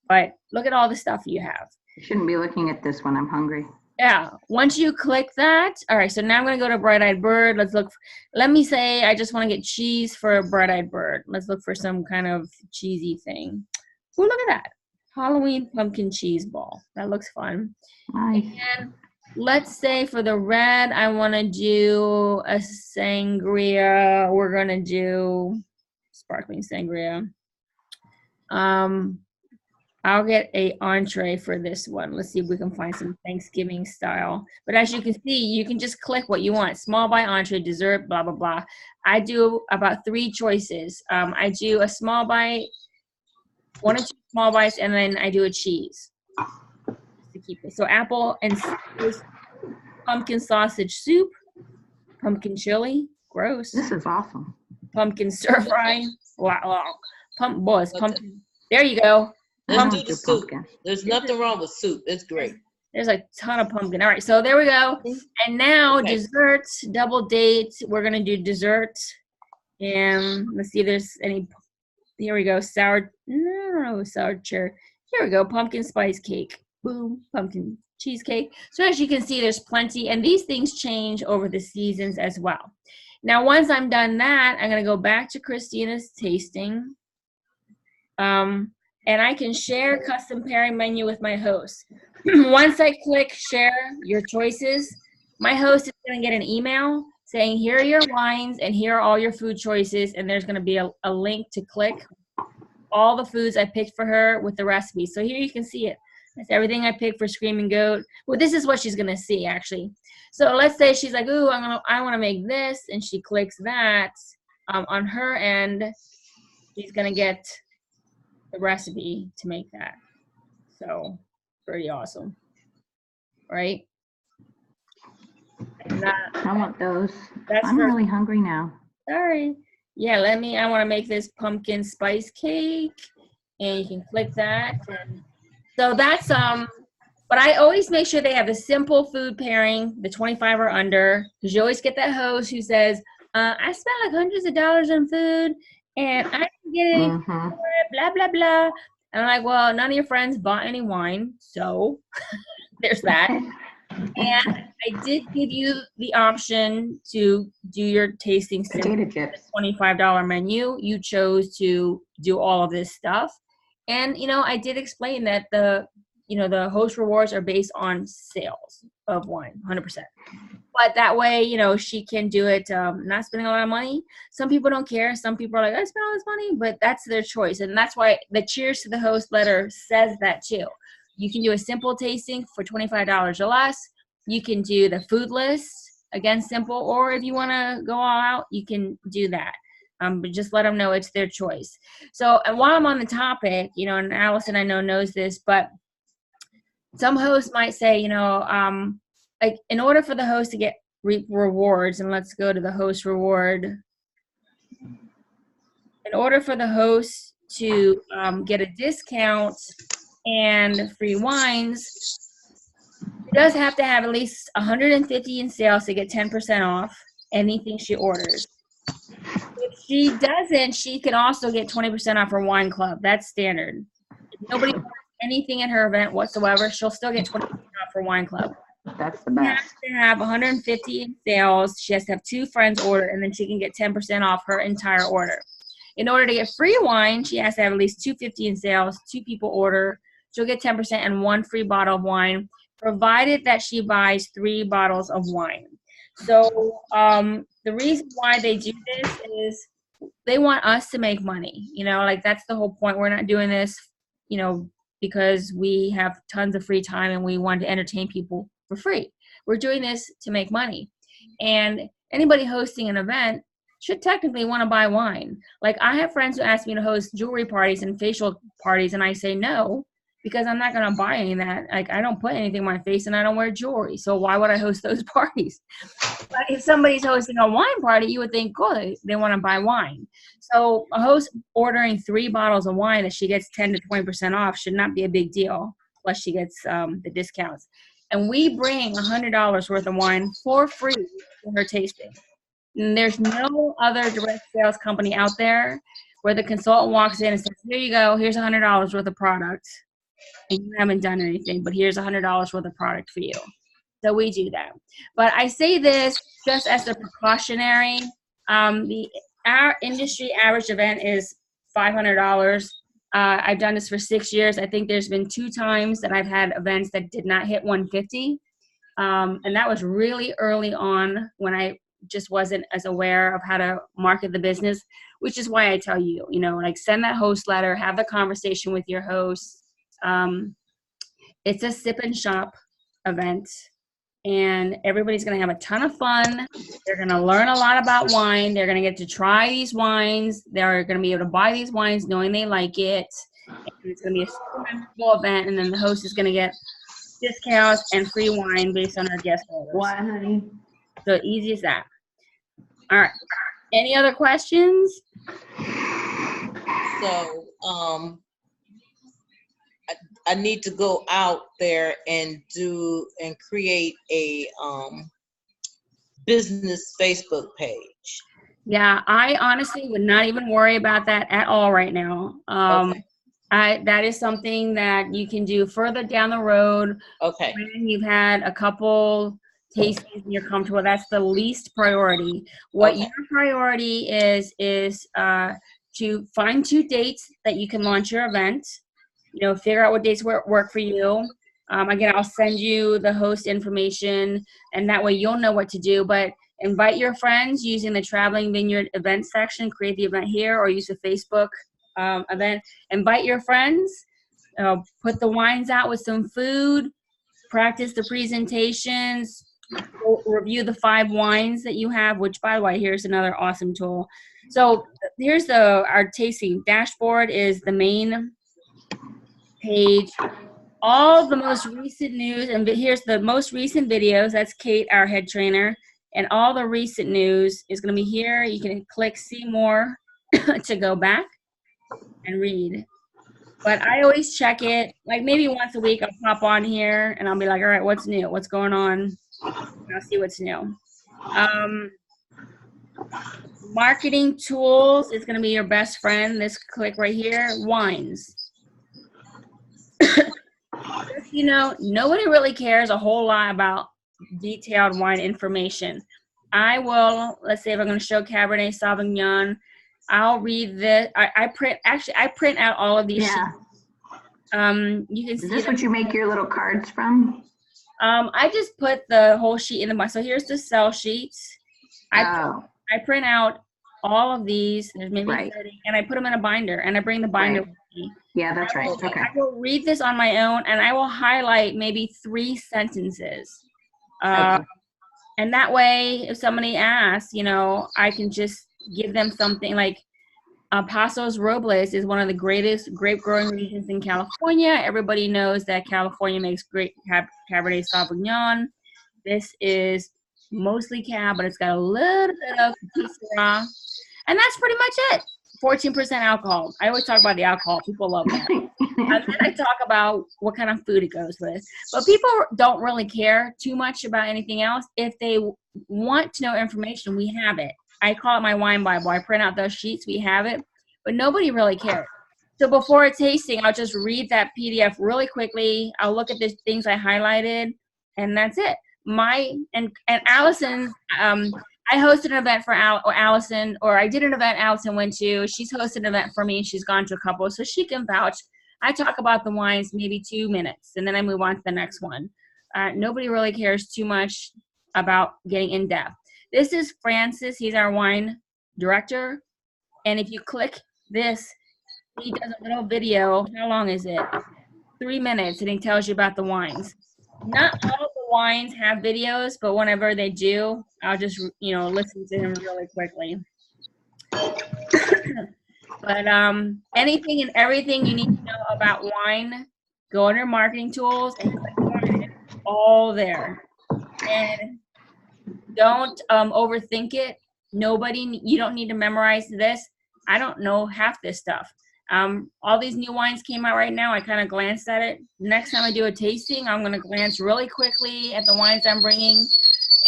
But look at all the stuff you have. I shouldn't be looking at this one. I'm hungry. Yeah. Once you click that, all right, so now I'm going to go to Bright Eyed Bird. Let me say I just want to get cheese for a Bright Eyed Bird. Let's look for some kind of cheesy thing. Oh, look at that. Halloween pumpkin cheese ball. That looks fun. Nice. And let's say for the red, I want to do a sangria. We're going to do sparkling sangria. I'll get a entree for this one. Let's see if we can find some Thanksgiving style. But as you can see, you can just click what you want. Small bite, entree, dessert, blah, blah, blah. I do about 3 choices. I do a small bite, 1 or 2 small bites, and then I do a cheese to keep it. So apple and pumpkin sausage soup, pumpkin chili, gross. This is awesome. Pumpkin stir fry, wow. Pumpkin. There you go. Let's do the soup. There's nothing wrong with soup. It's great. There's a ton of pumpkin. All right, so there we go. And now desserts, double dates. We're gonna do desserts, and let's see if there's any. Here we go. Sour cherry. Here we go. Pumpkin spice cake. Boom. Pumpkin cheesecake. So as you can see, there's plenty, and these things change over the seasons as well. Now, once I'm done that, I'm gonna go back to Christina's tasting. And I can share custom pairing menu with my host. Once I click share your choices, my host is gonna get an email saying, here are your wines and here are all your food choices, and there's gonna be a link to click all the foods I picked for her with the recipe. So here you can see it. That's everything I picked for Screaming Goat. Well, this is what she's gonna see actually. So let's say she's like, ooh, I wanna make this, and she clicks that. On her end, she's gonna get the recipe to make that. So pretty awesome, right? I want those. That's I'm really hungry now. Sorry. Yeah, I want to make this pumpkin spice cake, and you can click that. And so that's but I always make sure they have a simple food pairing, the 25 or under, because you always get that host who says, I spent like hundreds of dollars on food and I didn't get any blah blah blah. And I'm like, well, none of your friends bought any wine, so there's that. And I did give you the option to do your tasting potato chips, $25 menu. You chose to do all of this stuff, and I did explain that the host rewards are based on sales of wine, 100%. But that way, she can do it, not spending a lot of money. Some people don't care. Some people are like, I spent all this money, but that's their choice. And that's why the Cheers to the Host letter says that too. You can do a simple tasting for $25 or less. You can do the food list, again, simple. Or if you want to go all out, you can do that. But just let them know it's their choice. So, and while I'm on the topic, and Allison I know knows this, but some hosts might say, like in order for the host to get rewards, and let's go to the host reward. In order for the host to get a discount and free wines, she does have to have at least 150 in sales to get 10% off anything she orders. If she doesn't, she can also get 20% off her wine club. That's standard. If nobody orders anything at her event whatsoever, she'll still get 20% off her wine club. That's the best. She has to have 150 in sales. She has to have 2 friends order, and then she can get 10% off her entire order. In order to get free wine, she has to have at least 250 in sales, 2 people order. She'll get 10% and 1 free bottle of wine, provided that she buys 3 bottles of wine. So the reason why they do this is they want us to make money. Like that's the whole point. We're not doing this, because we have tons of free time and we want to entertain people for free. We're doing this to make money. And anybody hosting an event should technically want to buy wine. Like I have friends who ask me to host jewelry parties and facial parties, and I say no, because I'm not going to buy any of that. Like I don't put anything on my face and I don't wear jewelry. So why would I host those parties? But if somebody's hosting a wine party, you would think, oh, they want to buy wine. So a host ordering 3 bottles of wine that she gets 10 to 20% off should not be a big deal. Plus she gets the discounts. And we bring $100 worth of wine for free to her tasting. And there's no other direct sales company out there where the consultant walks in and says, here you go, here's $100 worth of product. And you haven't done anything, but here's $100 worth of product for you. So we do that. But I say this just as a precautionary. Our industry average event is $500. I've done this for 6 years. I think there's been 2 times that I've had events that did not hit 150. And that was really early on when I just wasn't as aware of how to market the business, which is why I tell you, like send that host letter, have the conversation with your host. It's a sip and shop event, and everybody's going to have a ton of fun. They're going to learn a lot about wine. They're going to get to try these wines. They're going to be able to buy these wines knowing they like it. And it's going to be a super memorable event, and then the host is going to get discounts and free wine based on our guest orders. Why, honey? So easy as that. All right. Any other questions? So, I need to go out there and create a business Facebook page. Yeah, I honestly would not even worry about that at all right now. Okay. That is something that you can do further down the road. Okay. When you've had a couple tastings and you're comfortable. That's the least priority. What Okay. your priority is to find 2 dates that you can launch your event. You know, figure out what dates work for you. Again, I'll send you the host information, and that way you'll know what to do. But invite your friends using the Traveling Vineyard event section. Create the event here, or use the Facebook event. Invite your friends. Put the wines out with some food. Practice the presentations. Review the 5 wines that you have. Which, by the way, here's another awesome tool. So here's our tasting dashboard. Is the main page. All the most recent news, and here's the most recent videos. That's Kate, our head trainer, and all the recent news is going to be here. You can click see more to go back and read. But I always check it, like maybe once a week. I'll pop on here and I'll be like, all right, what's new? What's going on? And I'll see what's new. Marketing tools is going to be your best friend. This click right here, wines. You know, nobody really cares a whole lot about detailed wine information. I will, let's say if I'm going to show Cabernet Sauvignon, I'll read this. I print out all of these sheets. You can see. Is this what you make your little cards from? I just put the whole sheet in the box. So here's the sell sheets. I print out all of these. There's maybe 30, and I put them in a binder, and I bring the binder with me. Yeah, that's right. Okay. I will read this on my own, and I will highlight maybe 3 sentences. And that way, if somebody asks, you know, I can just give them something like Pasos Robles is one of the greatest grape growing regions in California. Everybody knows that California makes great Cabernet Sauvignon. This is mostly Cab, but it's got a little bit of Syrah. And that's pretty much it. 14% alcohol. I always talk about the alcohol. People love that. And then I talk about what kind of food it goes with. But people don't really care too much about anything else. If they want to know information, we have it. I call it my wine Bible. I print out those sheets. We have it. But nobody really cares. So before a tasting, I'll just read that PDF really quickly. I'll look at the things I highlighted, and that's it. And Allison, I hosted an event for Allison, or I did an event Allison went to. She's hosted an event for me, and she's gone to a couple, so she can vouch. I talk about the wines maybe 2 minutes, and then I move on to the next one. Nobody really cares too much about getting in depth. This is Francis. He's our wine director, and if you click this, he does a little video. How long is it? 3 minutes, and he tells you about the wines. Not all the wines have videos, but whenever they do, I'll just, listen to him really quickly. But anything and everything you need to know about wine, go under marketing tools and click wine. It's all there. And don't overthink it. You don't need to memorize this. I don't know half this stuff. All these new wines came out right now. I kind of glanced at it. Next time I do a tasting, I'm going to glance really quickly at the wines I'm bringing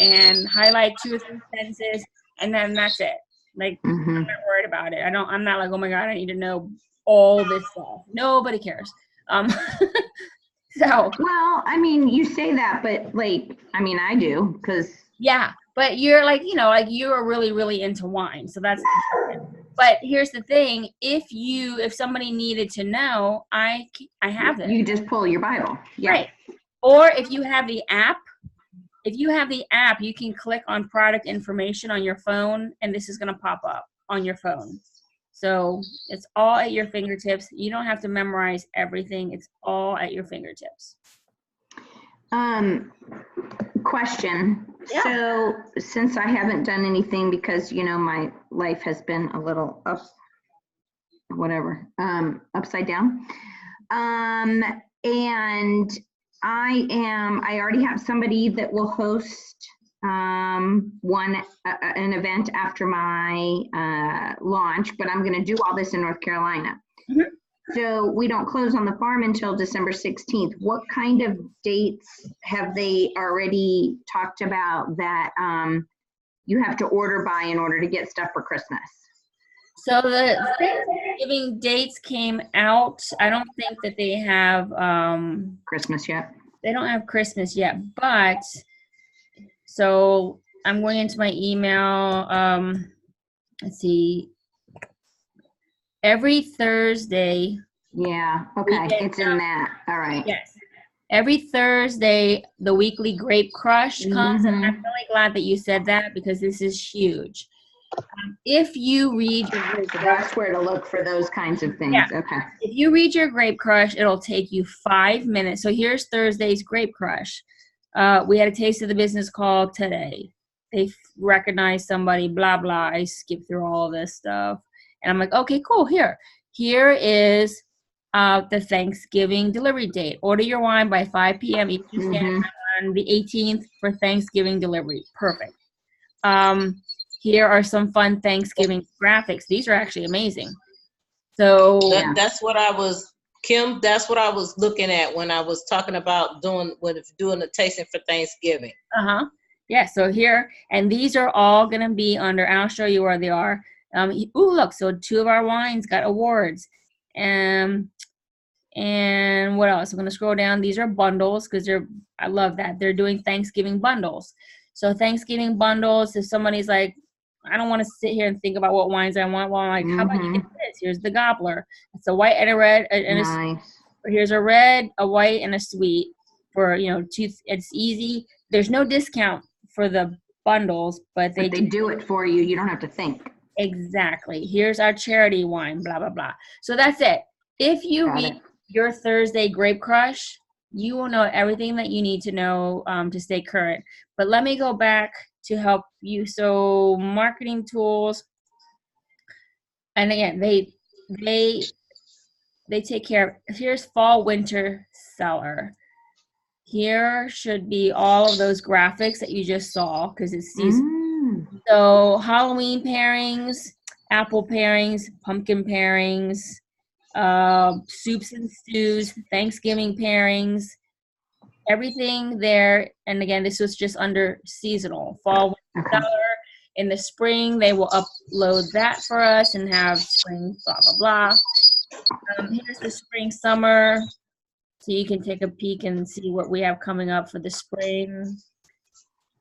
and highlight 2 or 3 sentences, and then that's it. Like, I'm not worried about it. I'm not like, oh my God, I need to know all this stuff. Nobody cares. So. Well, I mean, you say that, but I do, because. Yeah, but you're you're really, really into wine. So that's important. But here's the thing: if somebody needed to know, I have it. You just pull your Bible, yeah. Right? Or if you have the app, you can click on product information on your phone, and this is going to pop up on your phone. So it's all at your fingertips. You don't have to memorize everything. It's all at your fingertips. Question. Yeah. So since I haven't done anything because, you know, my life has been a little upside down. And I already have somebody that will host an event after my launch, but I'm going to do all this in North Carolina. Mhm. So we don't close on the farm until December 16th. What kind of dates have they already talked about that you have to order by in order to get stuff for Christmas? So the Thanksgiving dates came out. I don't think that they have Christmas yet? they don't have Christmas yet, but so I'm going into my email. Let's see. Every Thursday. Yeah, okay, it's in that. All right. Yes. Every Thursday, the weekly Grape Crush comes, and I'm really glad that you said that because this is huge. If you read your Grape Crush, That's where to look for those kinds of things. Yeah. Okay. if you read your Grape Crush, it'll take you 5 minutes. So here's Thursday's Grape Crush. We had a taste of the business call today. They recognized somebody, blah, blah. I skipped through all this stuff. And I'm like, okay, cool. Here is the Thanksgiving delivery date. Order your wine by 5 p.m. Eastern Standard Time on the 18th for Thanksgiving delivery. Perfect. Here are some fun Thanksgiving graphics. These are actually amazing. So That's what I was, Kim, that's what I was looking at when I was talking about doing a tasting for Thanksgiving. Yeah, so here, and these are all going to be under, I'll show you where they are. Ooh, look, so 2 of our wines got awards. And what else? I'm going to scroll down. These are bundles because I love that. They're doing Thanksgiving bundles. So Thanksgiving bundles, if somebody's like, I don't want to sit here and think about what wines I want. Well, I'm like, how about you get this? Here's the gobbler. It's a white and a red. And Nice. here's a red, a white, and a sweet for, it's easy. There's no discount for the bundles, but they do it for you. You don't have to think. Exactly. Here's our charity wine, blah, blah, blah. So that's it. If you read your Thursday Grape Crush, you will know everything that you need to know to stay current. But let me go back to help you. So marketing tools. And again, they take care of, here's fall, winter, cellar. Here should be all of those graphics that you just saw because it's season. So Halloween pairings, apple pairings, pumpkin pairings, soups and stews, Thanksgiving pairings, everything there. And again, this was just under seasonal, fall, winter, cellar. In the spring, they will upload that for us and have spring, blah, blah, blah. Here's the spring, summer. So you can take a peek and see what we have coming up for the spring.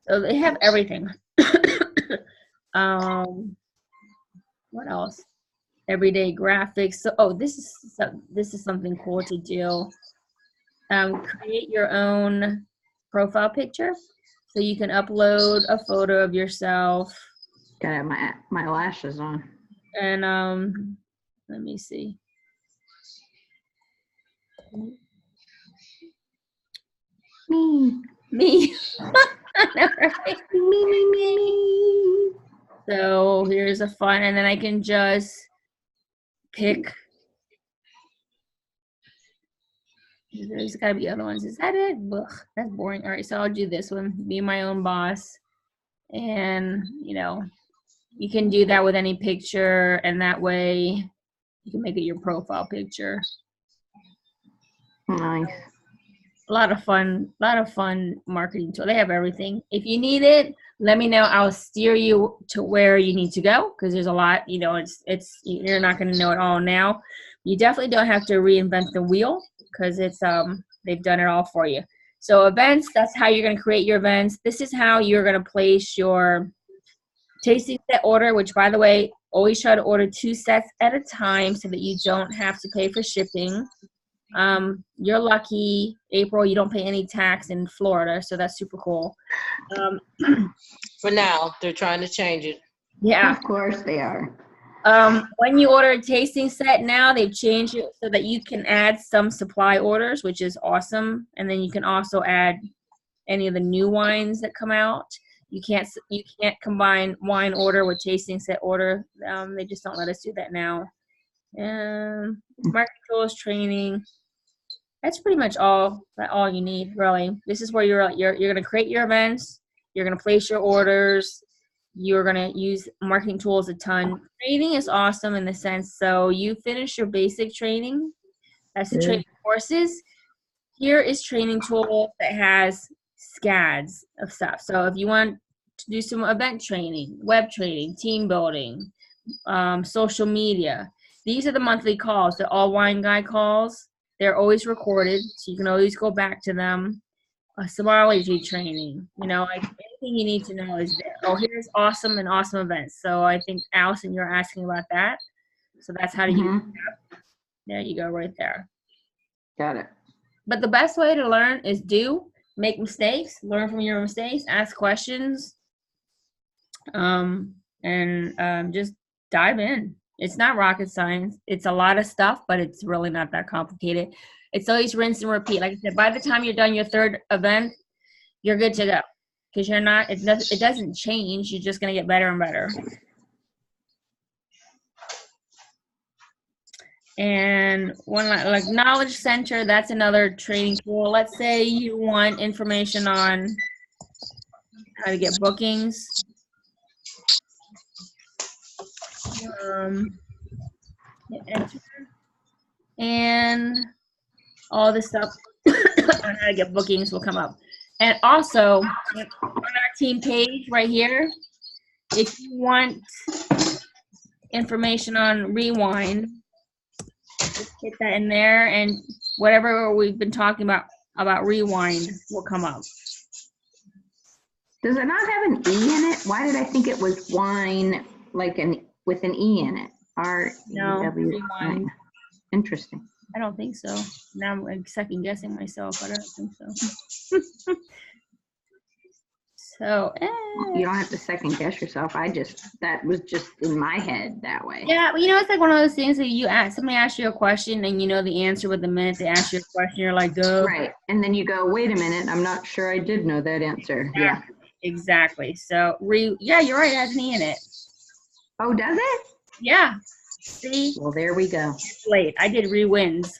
So they have everything. What else? Everyday graphics. So, this is something cool to do. Create your own profile picture. So you can upload a photo of yourself. Gotta have my lashes on. And let me see. Me. Me. So here's a fun, and then I can just pick. There's got to be other ones. Is that it? Ugh, that's boring. All right, so I'll do this one. Be my own boss. And, you can do that with any picture, and that way you can make it your profile picture. Nice. A lot of fun marketing tool. They have everything. If you need it, let me know. I'll steer you to where you need to go because there's a lot. It's you're not going to know it all now. You definitely don't have to reinvent the wheel because it's they've done it all for you. So events, that's how you're going to create your events. This is how you're going to place your tasting set order, which, by the way, always try to order 2 sets at a time so that you don't have to pay for shipping. You're lucky, April, you don't pay any tax in Florida, so that's super cool. For now, they're trying to change it. Yeah. Of course they are. When you order a tasting set now, they've changed it so that you can add some supply orders, which is awesome. And then you can also add any of the new wines that come out. You can't combine wine order with tasting set order. They just don't let us do that now. Market tools, training. That's pretty much all you need, really. This is where you're going to create your events. You're going to place your orders. You're going to use marketing tools a ton. Training is awesome in the sense, so you finish your basic training. That's the training courses. Here is training tool that has scads of stuff. So if you want to do some event training, web training, team building, social media, these are the monthly calls. They're all Wine Guy calls. They're always recorded, so you can always go back to them. Sommelier training, like anything you need to know is there. Oh, here's awesome events. So I think, Allison, you're asking about that. So that's how to use it. There you go, right there. Got it. But the best way to learn is make mistakes, learn from your mistakes, ask questions, and just dive in. It's not rocket science. It's a lot of stuff, but it's really not that complicated. It's always rinse and repeat. Like I said, by the time you're done your third event, you're good to go. Because it doesn't change. You're just going to get better and better. And one like Knowledge Center, that's another training tool. Let's say you want information on how to get bookings. Enter. And all this stuff on how to get bookings will come up. And also, on our team page right here, if you want information on Rewind, just hit that in there, and whatever we've been talking about Rewind will come up. Does it not have an E in it? Why did I think it was wine with an E in it? No, Rewind. Interesting. I don't think so. Now I'm like second guessing myself. I don't think so. So you don't have to second guess yourself. That was just in my head that way. Yeah, it's like one of those things that somebody asks you a question and you know the answer with the minute they ask you a question, you're like, duh. Right. And then you go, wait a minute, I'm not sure I did know that answer. Yeah. Exactly. So yeah, you're right, it has an E in it. Oh, does it? Yeah. See? Well, there we go. Late. I did rewinds.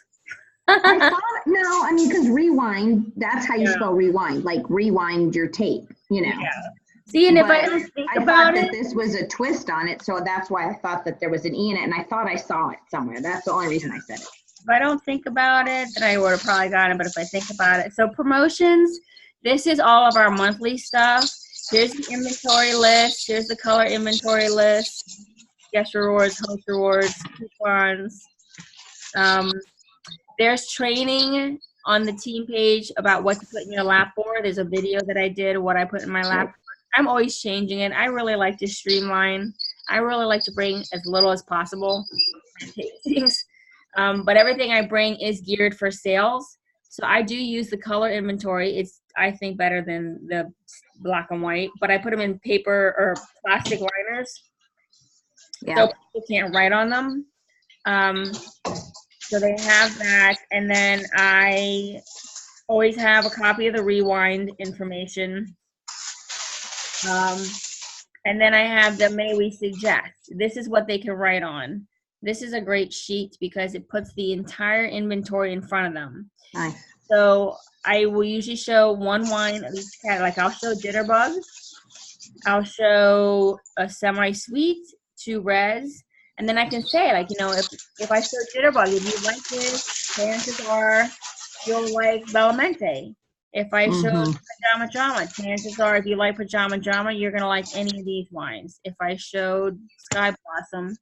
Because rewind, that's how you spell rewind, like rewind your tape, Yeah. See, and if I don't think about it. This was a twist on it, so that's why I thought that there was an E in it, and I thought I saw it somewhere. That's the only reason I said it. If I don't think about it, then I would have probably gotten it, but if I think about it. So promotions, this is all of our monthly stuff. Here's the inventory list. Here's the color inventory list. Guest rewards, host rewards, coupons. There's training on the team page about what to put in your lap board. There's a video that I did, what I put in my lap board. I'm always changing it. I really like to streamline. I really like to bring as little as possible things. But everything I bring is geared for sales. So I do use the color inventory. It's, I think, better than the black and white. But I put them in paper or plastic liners. Yeah. So people can't write on them. So they have that. And then I always have a copy of the Rewind information. And then I have the May We Suggest. This is what they can write on. This is a great sheet because it puts the entire inventory in front of them. Nice. So I will usually show one wine of each category. Like I'll show Jitterbug. I'll show a semi-sweet, 2 reds. And then I can say, like, if I show Jitterbug, if you like this, chances are you'll like Bellamente. If I show Pajama Drama, chances are if you like Pajama Drama, you're going to like any of these wines. If I showed Sky Blossom,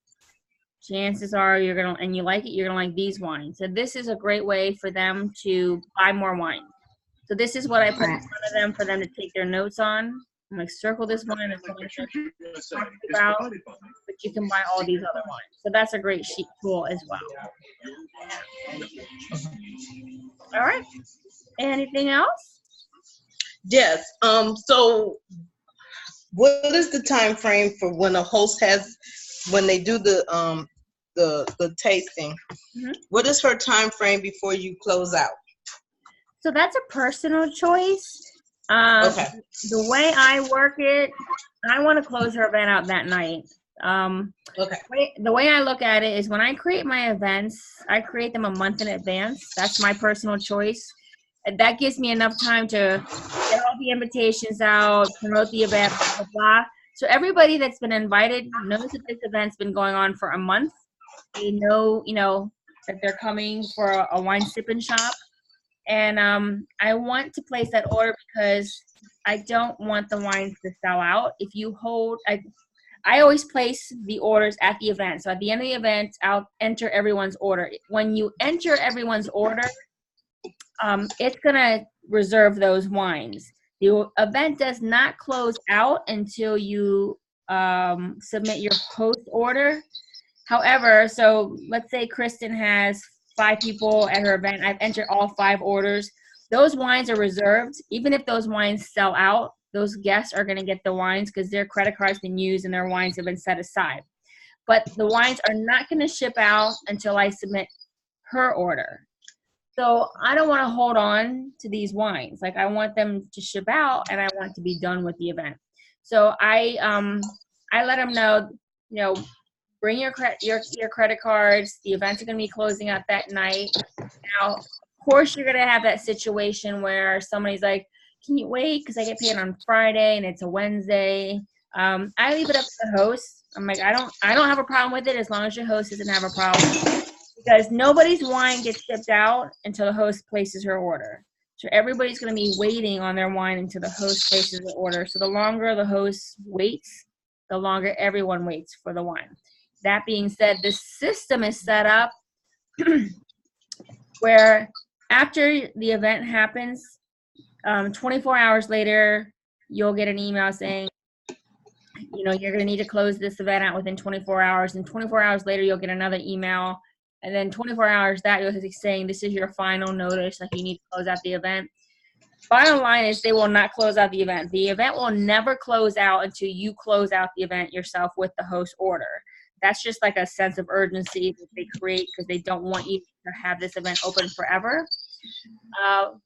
chances are you're going to, and you like it, you're going to like these wines. So this is a great way for them to buy more wine. So this is what I put in front of them for them to take their notes on. I'm going to circle this one and this one about, but you can buy all these other wines. So that's a great sheet tool as well. All right. Anything else? Yes. So what is the time frame for when a host has when they do the tasting, Mhm. what is her time frame before you close out? So that's a personal choice. Okay. The way I work it, I want to close her event out that night. Okay. The way I look at it is when I create my events, I create them a month in advance. That's my personal choice. And that gives me enough time to get all the invitations out, promote the event, blah, blah, blah. So everybody that's been invited knows that this event's been going on for a month. They know, that they're coming for a wine sipping shop. And I want to place that order because I don't want the wines to sell out. If you hold, I always place the orders at the event. So at the end of the event, I'll enter everyone's order. When you enter everyone's order, it's going to reserve those wines. The event does not close out until you submit your host order. However, so let's say Kristen has 5 people at her event. I've entered all 5 orders. Those wines are reserved. Even if those wines sell out, those guests are going to get the wines because their credit card's been used and their wines have been set aside. But the wines are not going to ship out until I submit her order. So I don't want to hold on to these wines. Like, I want them to ship out and I want to be done with the event. So I let them know, bring your credit cards. The events are going to be closing out that night. Now, of course, you're going to have that situation where somebody's like, can you wait? Because I get paid on Friday and it's a Wednesday. I leave it up to the host. I'm like, I don't have a problem with it as long as your host doesn't have a problem. Because nobody's wine gets shipped out until the host places her order. So everybody's going to be waiting on their wine until the host places the order. So the longer the host waits, the longer everyone waits for the wine. That being said, the system is set up where after the event happens, 24 hours later, you'll get an email saying, you're going to need to close this event out within 24 hours. And 24 hours later, you'll get another email. And then 24 hours that you'll be saying, this is your final notice, like you need to close out the event. Bottom line is they will not close out the event. The event will never close out until you close out the event yourself with the host order. That's just like a sense of urgency that they create because they don't want you to have this event open forever.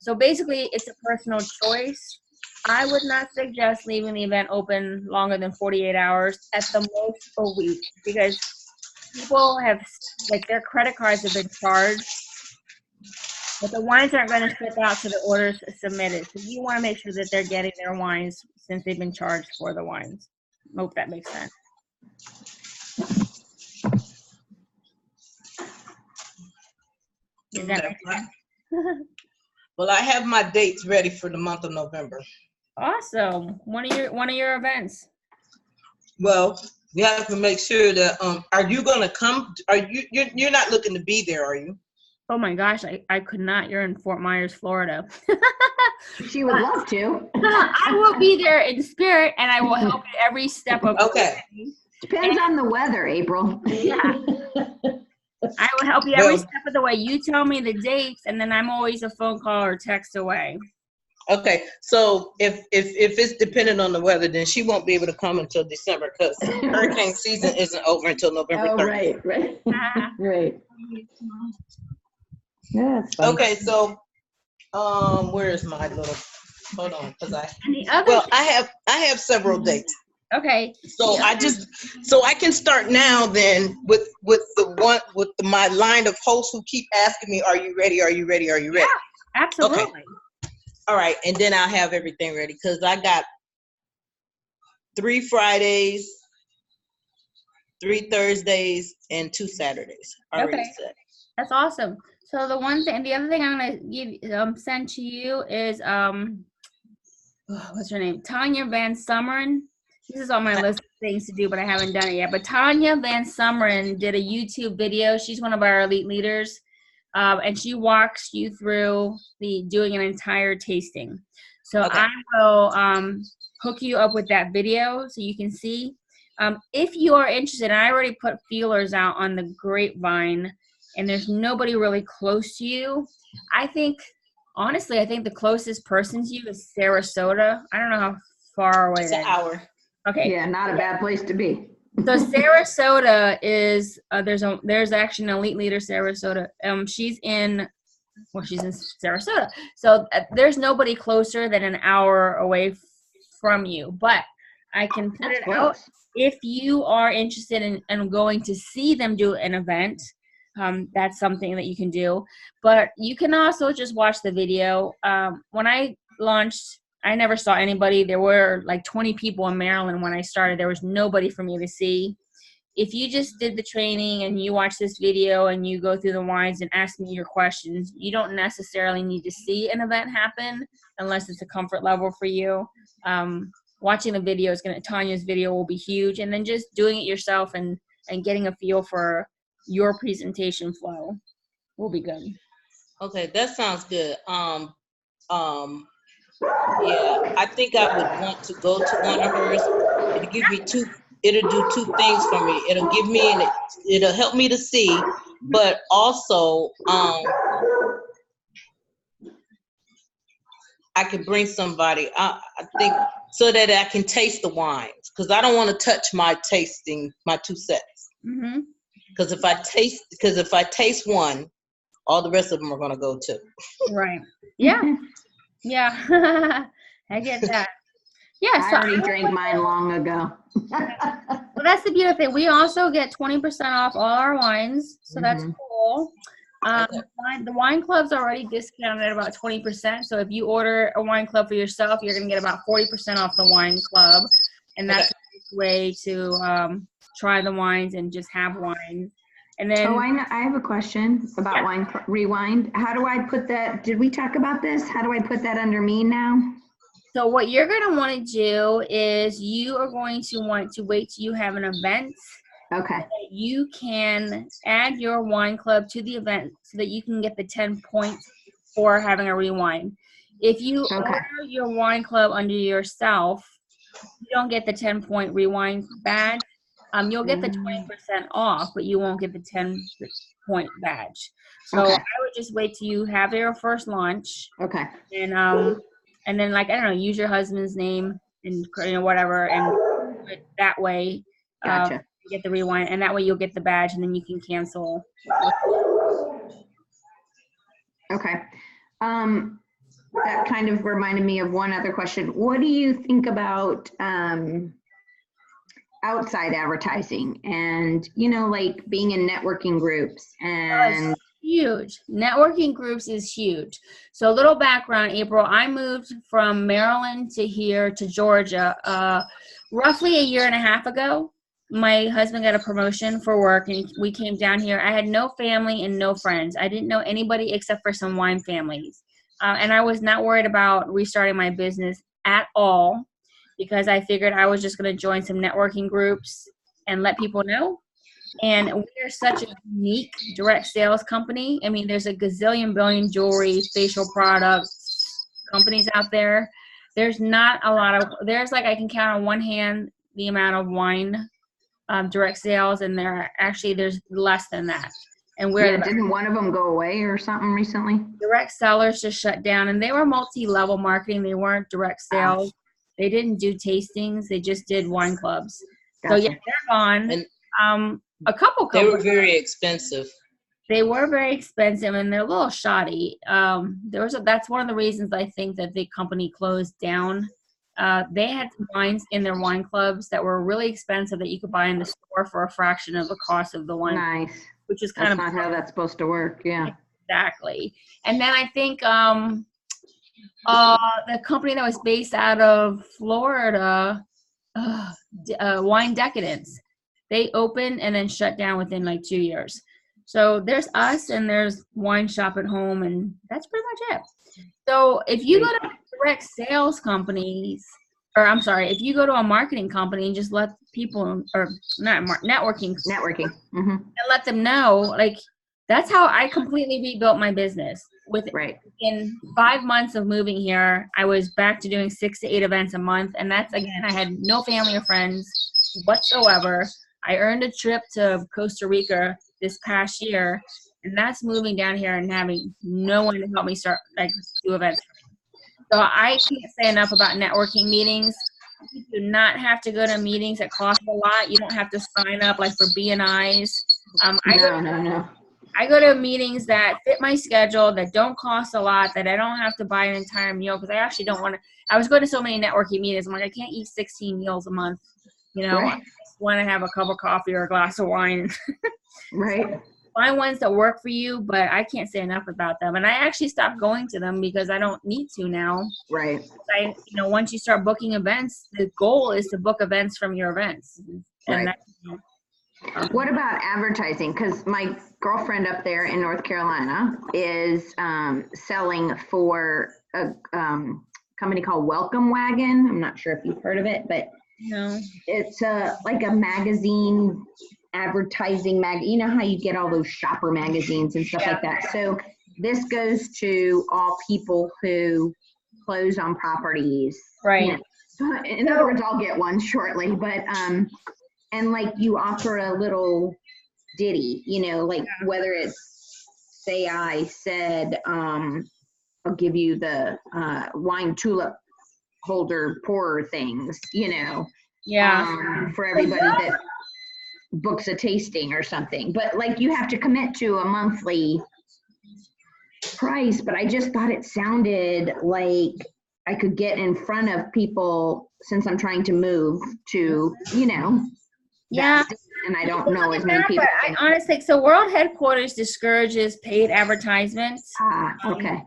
So basically, it's a personal choice. I would not suggest leaving the event open longer than 48 hours, at the most a week, because people have, like, their credit cards have been charged, but the wines aren't going to ship out to the orders submitted. So you want to make sure that they're getting their wines since they've been charged for the wines. Hope that makes sense. Does that make sense? Well, I have my dates ready for the month of November. Awesome. One of your events. Well, we have to make sure that are you gonna come? Are you're not looking to be there, are you? Oh my gosh, I could not. You're in Fort Myers, Florida. She would love to. I will be there in spirit, and I will help you every step of the way. Depends on the weather, April. Yeah. I will help you every step of the way. You tell me the dates, and then I'm always a phone call or text away. Okay, so if it's dependent on the weather, then she won't be able to come until December because hurricane season isn't over until November 30th. Right. Right. Yeah, that's fine. Okay, so where is my little? Hold on, because I have several dates. Okay. So I can start now then with my line of hosts who keep asking me, are you ready? Are you ready? Are you ready? Yeah, absolutely. Okay. All right, and then I'll have everything ready because I got 3 Fridays, 3 Thursdays, and 2 Saturdays already set. That's awesome. So the other thing I'm gonna send to you is what's her name? Tanya Van Summeren. This is on my list of things to do, but I haven't done it yet. But Tanya Van Summeren did a YouTube video. She's one of our elite leaders. And she walks you through doing an entire tasting. So I will hook you up with that video so you can see. If you are interested, and I already put feelers out on the Grapevine, and there's nobody really close to you. Honestly, I think the closest person to you is Sarasota. I don't know how far away it's an hour. Okay. Yeah, not a bad place to be. So Sarasota is there's actually an elite leader Sarasota. She's in Sarasota. So there's nobody closer than an hour away from you. But I can put it out if you are interested in going to see them do an event. That's something that you can do. But you can also just watch the video. When I launched, I never saw anybody. There were like 20 people in Maryland when I started. There was nobody for me to see. If you just did the training and you watch this video and you go through the wines and ask me your questions, you don't necessarily need to see an event happen unless it's a comfort level for you. Watching the video is Tanya's video will be huge. And then just doing it yourself and getting a feel for your presentation flow will be good. Okay, that sounds good. Yeah, I think I would want to go to one of hers. It'll give me it'll do two things for me. It'll give me it'll help me to see, but also I can bring somebody, I think, so that I can taste the wines, because I don't want to touch my 2 sets. Because if I taste one, all the rest of them are going to go too. Right. Yeah. Yeah. I get that. Yeah. I already drank mine long ago. Well, that's the beautiful thing. We also get 20% off all our wines, so that's cool. The wine club's already discounted at about 20%. So if you order a wine club for yourself, you're going to get about 40% off the wine club, and that's a nice way to try the wines and just have wine. And then, I have a question about Wine Rewind. How do I put that? Did we talk about this? How do I put that under me now? So what you're going to want to do is you are going to want to wait till you have an event. Okay. You can add your wine club to the event so that you can get the 10 points for having a rewind. If you order your wine club under yourself, you don't get the 10-point rewind badge. You'll get the 20% off, but you won't get the 10-point badge. So I would just wait till you have your first launch. Okay. And then, like, I don't know, use your husband's name and whatever, and that way get the rewind, and that way you'll get the badge, and then you can cancel. Okay. That kind of reminded me of one other question. What do you think about outside advertising and, like being in networking groups and huge. Networking groups is huge. So a little background, April, I moved from Maryland to here to Georgia roughly a year and a half ago. My husband got a promotion for work and we came down here. I had no family and no friends. I didn't know anybody except for some wine families. And I was not worried about restarting my business at all because I figured I was just going to join some networking groups and let people know. And we are such a unique direct sales company. I mean, there's a gazillion billion jewelry, facial products companies out there. There's not a lot of, there's like, I can count on one hand the amount of wine direct sales, and there's less than that. And didn't one of them go away or something recently? Direct sellers just shut down, and they were multi-level marketing. They weren't direct sales. They didn't do tastings. They just did wine clubs. Gotcha. So yeah, they're gone. And a couple they were very expensive. They were very expensive, and they're a little shoddy. That's one of the reasons I think that the company closed down. They had some wines in their wine clubs that were really expensive that you could buy in the store for a fraction of the cost of the wine. Nice. Which is that's not how that's supposed to work. Yeah. Exactly. And then I think the company that was based out of Florida, Wine Decadence, they opened and then shut down within like 2 years. So there's us and there's Wine Shop at Home, and that's pretty much it. So if you go to direct sales companies, if you go to a marketing company and just let people, or not networking, and let them know, like, that's how I completely rebuilt my business. In 5 months of moving here, I was back to doing 6 to 8 events a month, and that's, again, I had no family or friends whatsoever. I earned a trip to Costa Rica this past year, and that's moving down here and having no one to help me do events. So I can't say enough about networking meetings. You do not have to go to meetings that cost a lot. You don't have to sign up like for BNIs. No. I go to meetings that fit my schedule, that don't cost a lot, that I don't have to buy an entire meal, because I actually don't want to. I was going to so many networking meetings. I'm like, I can't eat 16 meals a month. You know, Right. I just want to have a cup of coffee or a glass of wine. Right. Find ones that work for you, but I can't say enough about them. And I actually stopped going to them because I don't need to now. Right. Once you start booking events, the goal is to book events from your events. And Right. What about advertising? Because my girlfriend up there in North Carolina is selling for a company called Welcome Wagon. I'm not sure if you've heard of it, but no. it's like a magazine advertising you know how you get all those shopper magazines and stuff like that. So this goes to all people who close on properties. Right. You know. In other words, I'll get one shortly, but and like you offer a little ditty, you know, like whether it's say I said I'll give you the wine tulip holder pourer things, you know. Yeah. For everybody that books a tasting or something, but like you have to commit to a monthly price. But I just thought it sounded like I could get in front of people since I'm trying to move to, you know, yeah. And I don't know as many people. But I honestly, so World Headquarters discourages paid advertisements. Okay.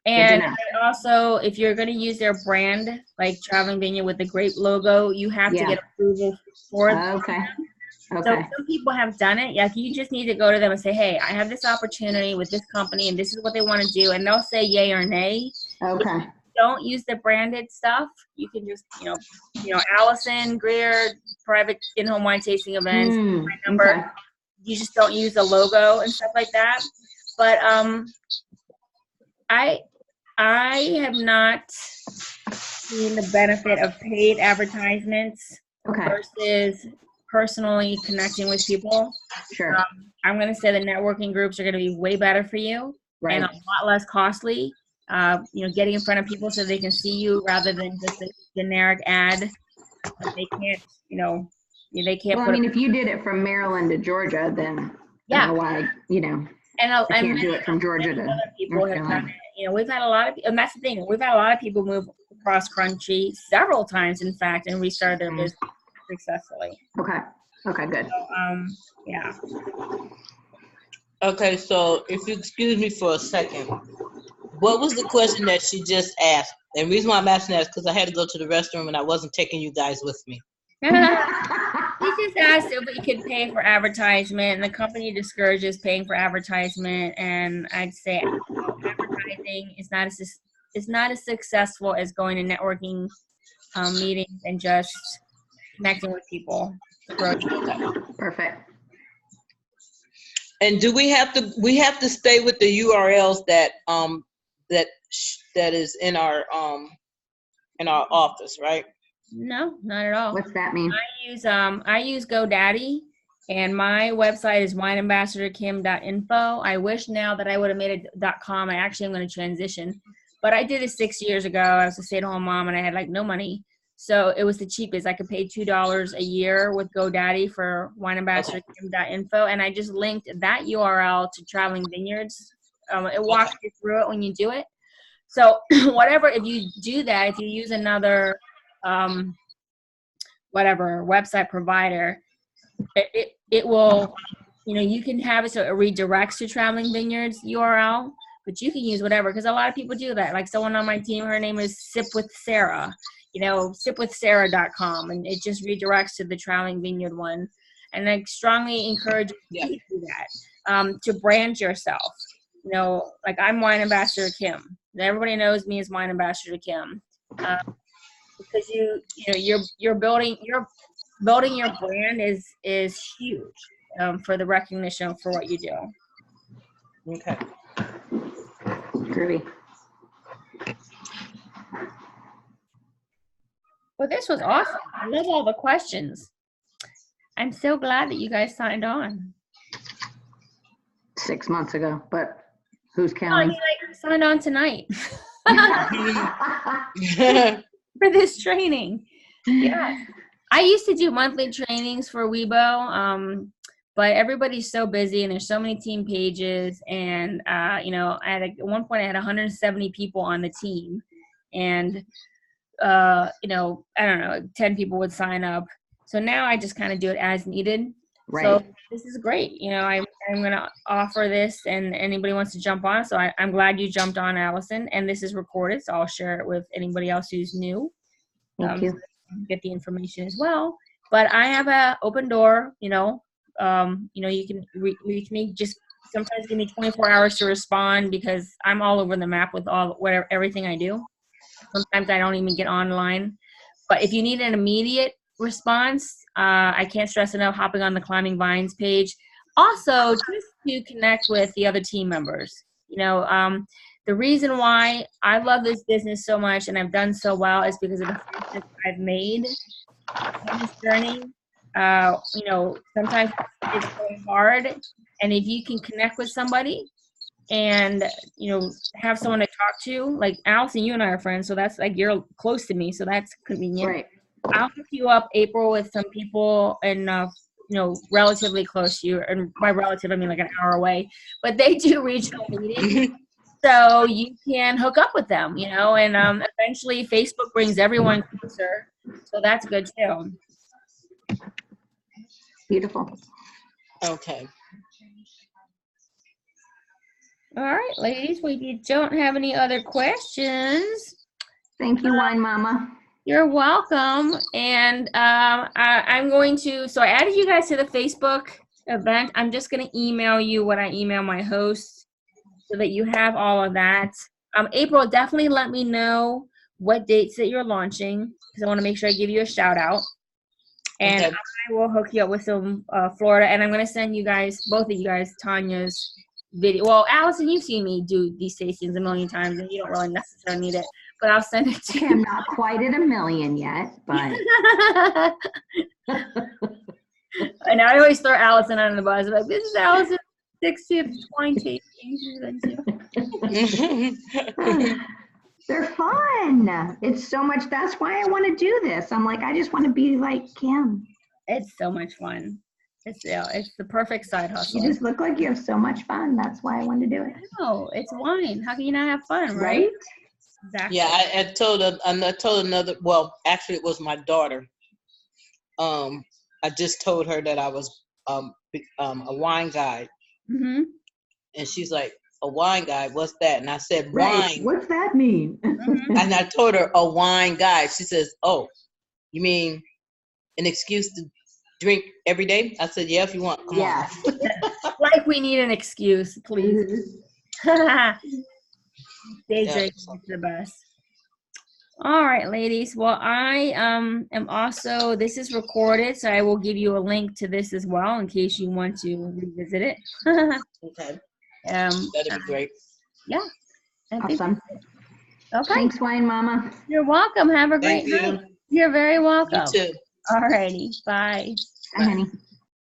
And also, if you're going to use their brand, like Traveling Vineyard with the grape logo, you have to get approval for it. Okay. So some people have done it. Like you just need to go to them and say, hey, I have this opportunity with this company and this is what they want to do. And they'll say yay or nay. Okay. Don't use the branded stuff. You can just, Allison Greer, private in-home wine tasting events, my number. Okay. You just don't use the logo and stuff like that. But I have not seen the benefit of paid advertisements versus personally connecting with people. Sure. I'm going to say the networking groups are going to be way better for you and a lot less costly. Getting in front of people so they can see you rather than just a generic ad. They can't, they can't. Well, I mean, if you did it from Maryland to Georgia, then I don't know why, and I can't do it from Georgia to other people have done it. We've had a lot of, and that's the thing, we've had a lot of people move across country several times, in fact, and restarted their business successfully. Okay, good. So, yeah. Okay, so if you excuse me for a second, what was the question that she just asked? And the reason why I'm asking that is because I had to go to the restroom and I wasn't taking you guys with me. He just asked if we could pay for advertisement, and the company discourages paying for advertisement. And I'd say advertising is not as successful as going to networking meetings and just connecting with people. Perfect. And do we have to stay with the URLs that is in our office, right? No, not at all. What's that mean? I use GoDaddy, and my website is wineambassadorkim.info. I wish now that I would have made it .com. I actually am going to transition, but I did it 6 years ago. I was a stay-at-home mom, and I had no money, so it was the cheapest. I could pay $2 a year with GoDaddy for wineambassadorkim.info, and I just linked that URL to Traveling Vineyards. It walks you through it when you do it. So whatever, if you do that, if you use another website provider, it will, you can have it so it redirects to Traveling Vineyards URL, but you can use whatever, because a lot of people do that. Like someone on my team, her name is Sip with Sarah, sipwithsarah.com, and it just redirects to the Traveling Vineyard one. And I strongly encourage you to do that, to brand yourself. Like I'm Wine Ambassador Kim. Everybody knows me as Wine Ambassador Kim, because you're building your brand is huge for the recognition for what you do. Okay. Groovy. Well, this was awesome. I love all the questions. I'm so glad that you guys signed on. 6 months ago, but who's counting? I signed on tonight for this training. Yeah. I used to do monthly trainings for Weibo, but everybody's so busy and there's so many team pages. And, you know, at one point I had 170 people on the team. And, you know, I don't know, 10 people would sign up. So now I just kind of do it as needed. Right. So this is great. You know, I'm going to offer this and anybody wants to jump on. So I'm glad you jumped on, Allison. And this is recorded, so I'll share it with anybody else who's new. Thank you. Get the information as well. But I have a open door, you know, you can reach me. Just sometimes give me 24 hours to respond because I'm all over the map with everything I do. Sometimes I don't even get online. But if you need an immediate response, I can't stress enough hopping on the Climbing Vines page. Also, just to connect with the other team members. You know, the reason why I love this business so much and I've done so well is because of the friendships I've made on this journey. You know, sometimes it's very hard, and if you can connect with somebody and, you know, have someone to talk to, like Allison, you and I are friends, so that's like you're close to me, so that's convenient. Right. I'll hook you up, April, with some people and you know, relatively close to you, and by relative I mean like an hour away, but they do regional meetings. So you can hook up with them, you know, and eventually Facebook brings everyone closer. So that's good too. Beautiful. Okay. All right, ladies, we don't have any other questions. Thank you, Wine Mama. You're welcome. And I'm going to, so I added you guys to the Facebook event. I'm just going to email you what I email my hosts, so that you have all of that. April, definitely let me know what dates that you're launching, because I want to make sure I give you a shout out. And Okay. I will hook you up with some Florida, and I'm going to send you guys, both of you guys, Tanya's video. Well, Allison, you've seen me do these tastings a million times, and you don't really necessarily need it, but I'll send it to Okay, you. I'm not quite at 1 million yet, but. And I always throw Allison under the bus. I'm like, this is Allison. 60th wine tasting. They're fun. It's so much. That's why I want to do this. I'm like, I just want to be like Kim. It's so much fun. It's the perfect side hustle. You just look like you have so much fun. That's why I want to do it. No, it's wine. How can you not have fun, right? Exactly. Yeah, I told another. Well, actually, it was my daughter. I just told her that I was a wine guide. Mm-hmm. And she's like, a wine guide, what's that? And I said, Right. wine. What's that mean? Mm-hmm. And I told her, a wine guide. She says, oh, you mean an excuse to drink every day? I said, yeah, if you want, come on. Like we need an excuse, please. Day drinking is the best. All right, ladies. Well, I am also, this is recorded, so I will give you a link to this as well in case you want to revisit it. Okay. That'd be great. Yeah. Awesome. Okay. Thanks, Wine Mama. You're welcome. Have a great night. You're very welcome. You too. All righty. Bye. Bye, honey.